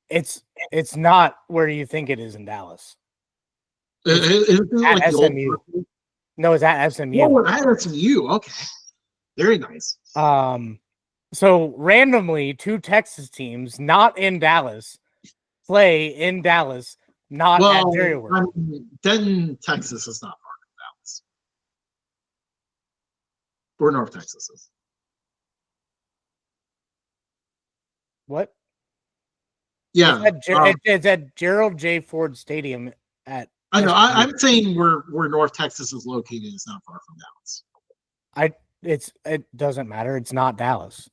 it's not where you think it is in Dallas. It's at SMU. No, it's at SMU. Oh, at SMU. Okay. Very nice. So randomly, two Texas teams not in Dallas play in Dallas, not at Dairyworld. Then Texas is not part of Dallas. or North Texas is. What? Yeah, It's at Gerald J. Ford Stadium at. I know. I'm saying where North Texas is located is not far from Dallas. It doesn't matter. It's not Dallas.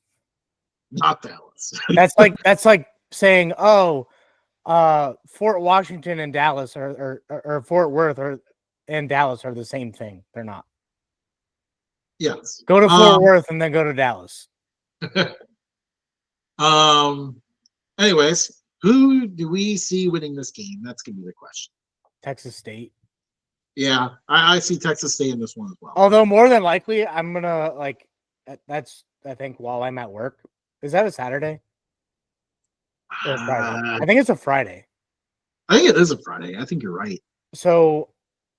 Not Dallas. That's like saying, oh, Fort Washington and Dallas or Fort Worth and Dallas are the same thing. They're not. Yes. Go to Fort Worth and then go to Dallas. Anyways, who do we see winning this game? That's gonna be the question. Texas State. Yeah, I see Texas State in this one as well. Although more than likely, I'm gonna that's I think while I'm at work. Is that a Saturday? Or Friday? I think it's a Friday. I think it is a Friday. I think you're right. So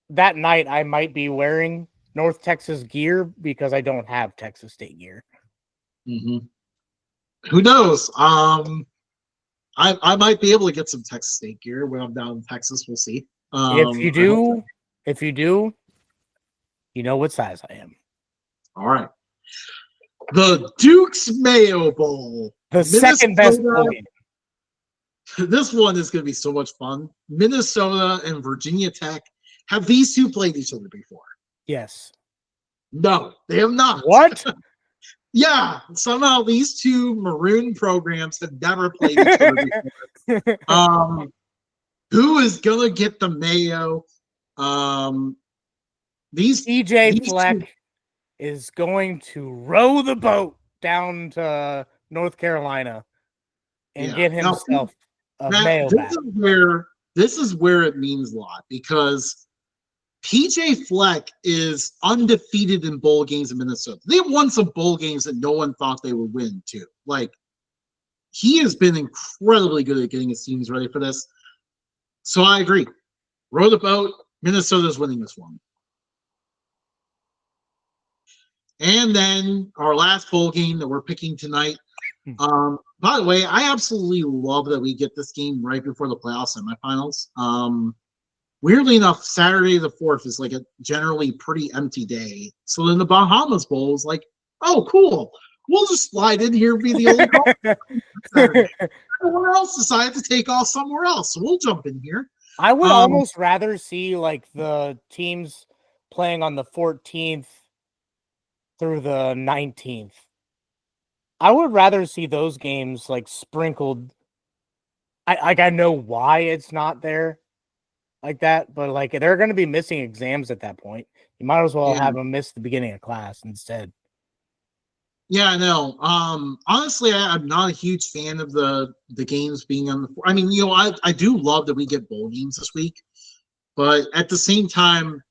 that night I might be wearing North Texas gear because I don't have Texas State gear. Mm-hmm. Who knows? I might be able to get some Texas State gear when I'm down in Texas. We'll see. If you do, you know what size I am. All right. The Duke's Mayo Bowl. The second best bowl game. This one is going to be so much fun. Minnesota and Virginia Tech. Have these two played each other before? Yes. No, they have not. What? Yeah, somehow these two maroon programs have never played each other before. Who is going to get the Mayo? TJ Fleck is going to row the boat down to North Carolina and get himself a Mayo bat. This is where it means a lot because TJ Fleck is undefeated in bowl games in Minnesota. They won some bowl games that no one thought they would win too. Like, he has been incredibly good at getting his teams ready for this. So I agree. Row the boat. Minnesota's winning this one. And then our last bowl game that we're picking tonight. By the way, I absolutely love that we get this game right before the playoff semifinals. Weirdly enough, Saturday the 4th is like a generally pretty empty day. So then the Bahamas Bowl is like, oh, cool. We'll just slide in here and be the only call. Everyone else decided to take off somewhere else. So we'll jump in here. I would almost rather see like the teams playing on the 14th through the 19th. I would rather see those games like sprinkled. I know why it's not there like that, but like they're going to be missing exams at that point. You might as well have them miss the beginning of class instead. Yeah, I know. Honestly, I'm not a huge fan of the games being on the. I mean, I do love that we get bowl games this week, but at the same time,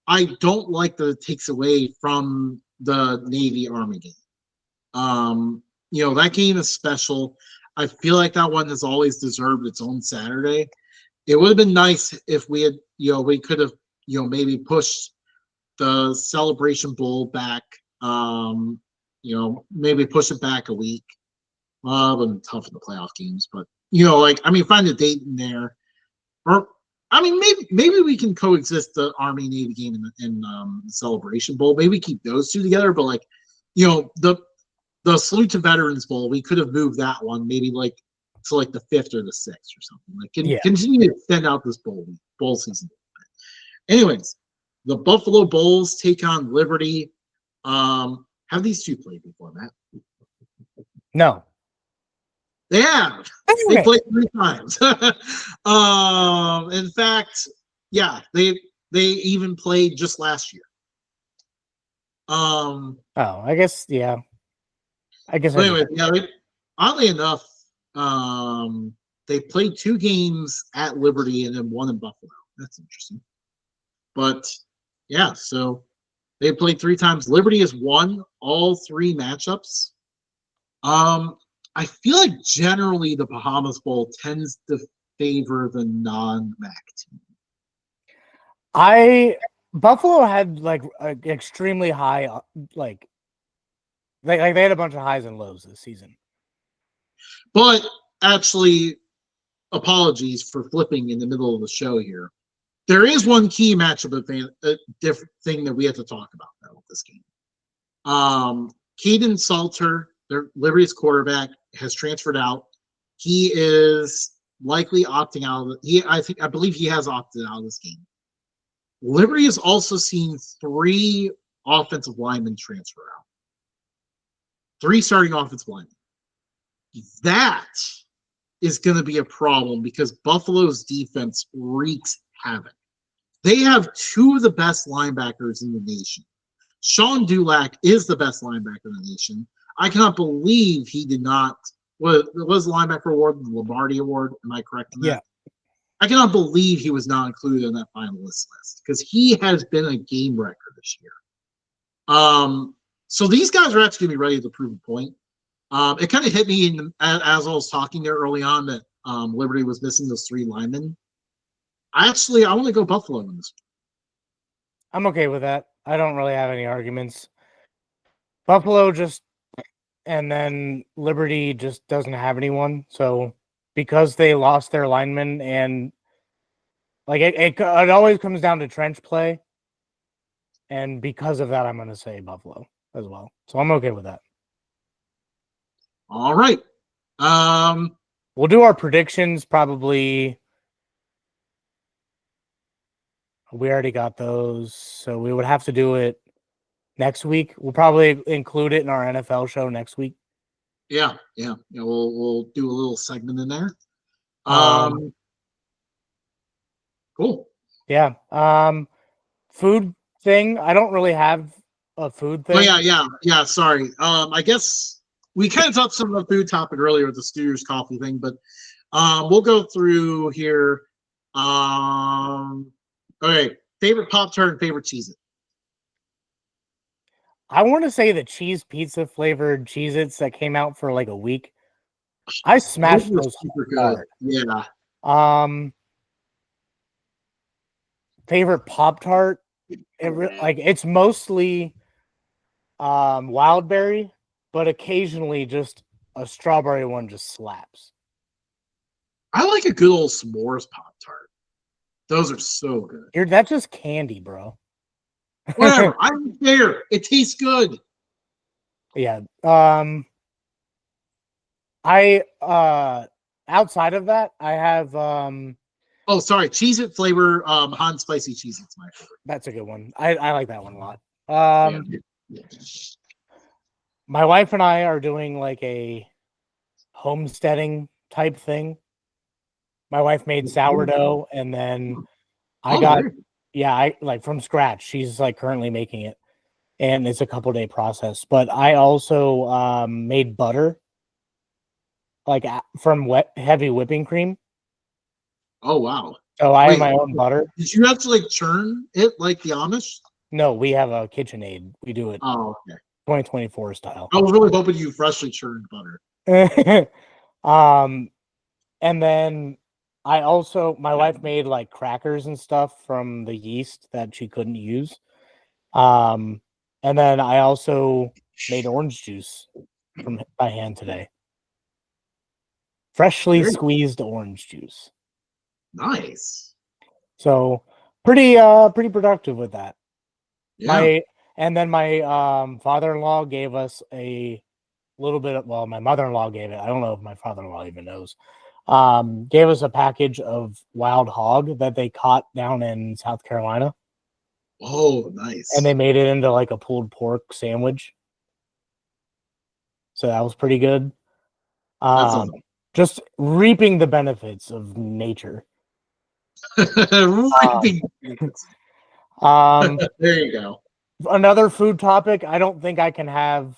I don't like that it takes away from the Navy Army game. That game is special. I feel like that one has always deserved its own Saturday. It would have been nice if we had, we could have, maybe pushed the Celebration Bowl back. Maybe push it back a week. Well, it would have been tough in the playoff games, but find a date in there. Or maybe we can coexist the Army Navy game in the Celebration Bowl. Maybe keep those two together, but the Salute to Veterans Bowl, we could have moved that one maybe to the 5th or the 6th or something. Continue to extend out this bowl season. Anyways, the Buffalo Bulls take on Liberty. Have these two played before, Matt? No. They have. They played 3 times. In fact, they even played just last year. I guess, yeah. Anyway, oddly enough, they played 2 games at Liberty and then 1 in Buffalo. That's interesting. But so they played 3 times. Liberty has won all 3 matchups. I feel like generally the Bahamas Bowl tends to favor the non-MAC team. Buffalo had extremely high they had a bunch of highs and lows this season. But actually, apologies for flipping in the middle of the show here. There is one key matchup a different thing that we have to talk about now with this game. Keaton Salter, their Liberty's quarterback, has transferred out. He is likely opting out of it. I believe he has opted out of this game. Liberty has also seen 3 offensive linemen transfer out. 3 starting offensive linemen. That is going to be a problem because Buffalo's defense wreaks havoc. They have 2 of the best linebackers in the nation. Sean Dulac is the best linebacker in the nation. I cannot believe he did not. What was the linebacker award? The Lombardi Award? Am I correct in that? Yeah. I cannot believe he was not included in that finalist list because he has been a game wrecker this year. So these guys are actually going to be ready to prove a point. It kind of hit me as I was talking there early on that Liberty was missing those 3 linemen. I want to go Buffalo in this. I'm okay with that. I don't really have any arguments. Buffalo and then Liberty just doesn't have anyone. So because they lost their linemen and like it always comes down to trench play. And because of that, I'm going to say Buffalo as well. So I'm okay with that. All right. We'll do our predictions probably. We already got those. So we would have to do it next week. We'll probably include it in our NFL show next week. Yeah. We'll do a little segment in there. Cool. Yeah. Food thing. I don't really have a food thing. Oh yeah. Sorry. I guess we kind of talked some of the food topic earlier with the Steelers coffee thing, but we'll go through here. Okay. Favorite Pop-Tart and favorite Cheez-It? I want to say the cheese pizza flavored Cheez-Its that came out for like a week. I smashed those super hard. Yeah. Favorite Pop-Tart? It's mostly Wildberry, but occasionally just a strawberry one just slaps. I like a good old s'mores Pop-Tart. Those are so good. That's just candy, bro. Whatever. I don't care. It tastes good. Yeah. I outside of that, I have oh, sorry, Cheez-It flavor, hot spicy Cheez-It's my favorite. That's a good one. I like that one a lot. My wife and I are doing like a homesteading type thing. My wife made sourdough, and then I like from scratch. She's like currently making it, and it's a couple-day process. But I also made butter, like from heavy whipping cream. Oh wow! So I have my own butter. Did you have to like churn it like the Amish? No, we have a KitchenAid. We do it. Oh, okay. 2024 style. I was really hoping you freshly churned butter. And then my wife made like crackers and stuff from the yeast that she couldn't use. And then I also made orange juice by hand today. Freshly squeezed orange juice. Nice. So pretty productive with that. Yeah. My father-in-law gave us a little bit of, my mother-in-law gave it. I don't know if my father-in-law even knows. Gave us a package of wild hog that they caught down in South Carolina. Oh, nice. And they made it into like a pulled pork sandwich. So that was pretty good. Just reaping the benefits of nature. Reaping. There you go. Another food topic. I don't think I can have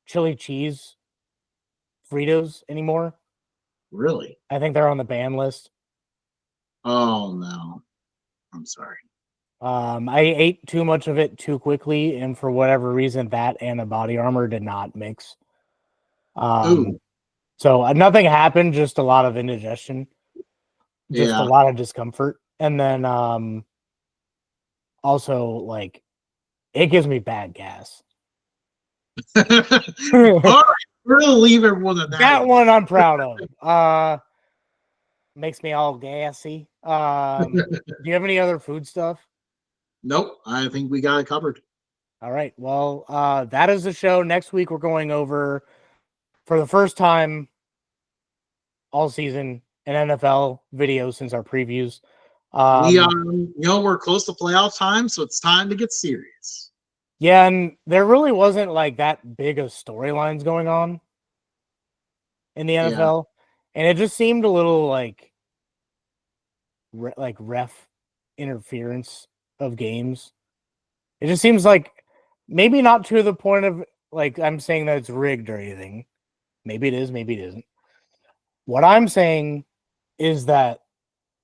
chili cheese Fritos anymore. Really? I think they're on the ban list. Oh no. I'm sorry. I ate too much of it too quickly, and for whatever reason, that and a body armor did not mix. So nothing happened, just a lot of indigestion. Just a lot of discomfort. And then also, like, it gives me bad gas. All right, we're gonna leave everyone at that. That one I'm proud of. Makes me all gassy. Do you have any other food stuff? Nope, I think we got it covered. All right. Well, that is the show. Next week, we're going over, for the first time all season, an NFL video since our previews. We're close to playoff time, so it's time to get serious. Yeah, and there really wasn't like that big of storylines going on in the NFL, and it just seemed a little like ref interference of games. It just seems like maybe not to the point of like I'm saying that it's rigged or anything. Maybe it is, maybe it isn't. What I'm saying is that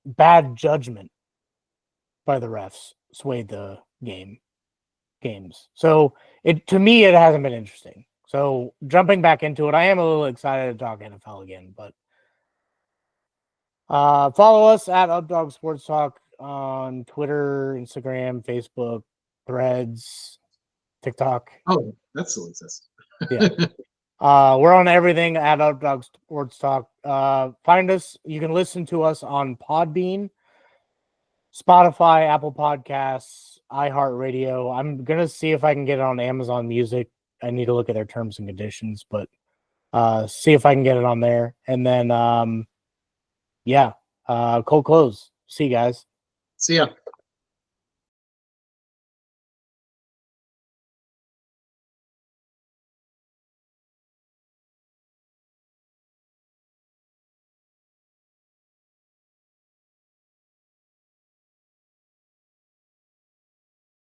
bad judgment by the refs swayed the games. So to me, it hasn't been interesting. So jumping back into it, I am a little excited to talk NFL again, but follow us at Updog Sports Talk on Twitter, Instagram, Facebook, Threads, TikTok. Oh, that still exists. Yeah. We're on everything at Updog Sports Talk. Find us. You can listen to us on Podbean, Spotify, Apple Podcasts, iHeartRadio. I'm gonna see if I can get it on Amazon Music. I need to look at their terms and conditions, but see if I can get it on there. And then cold close. See you guys. See ya.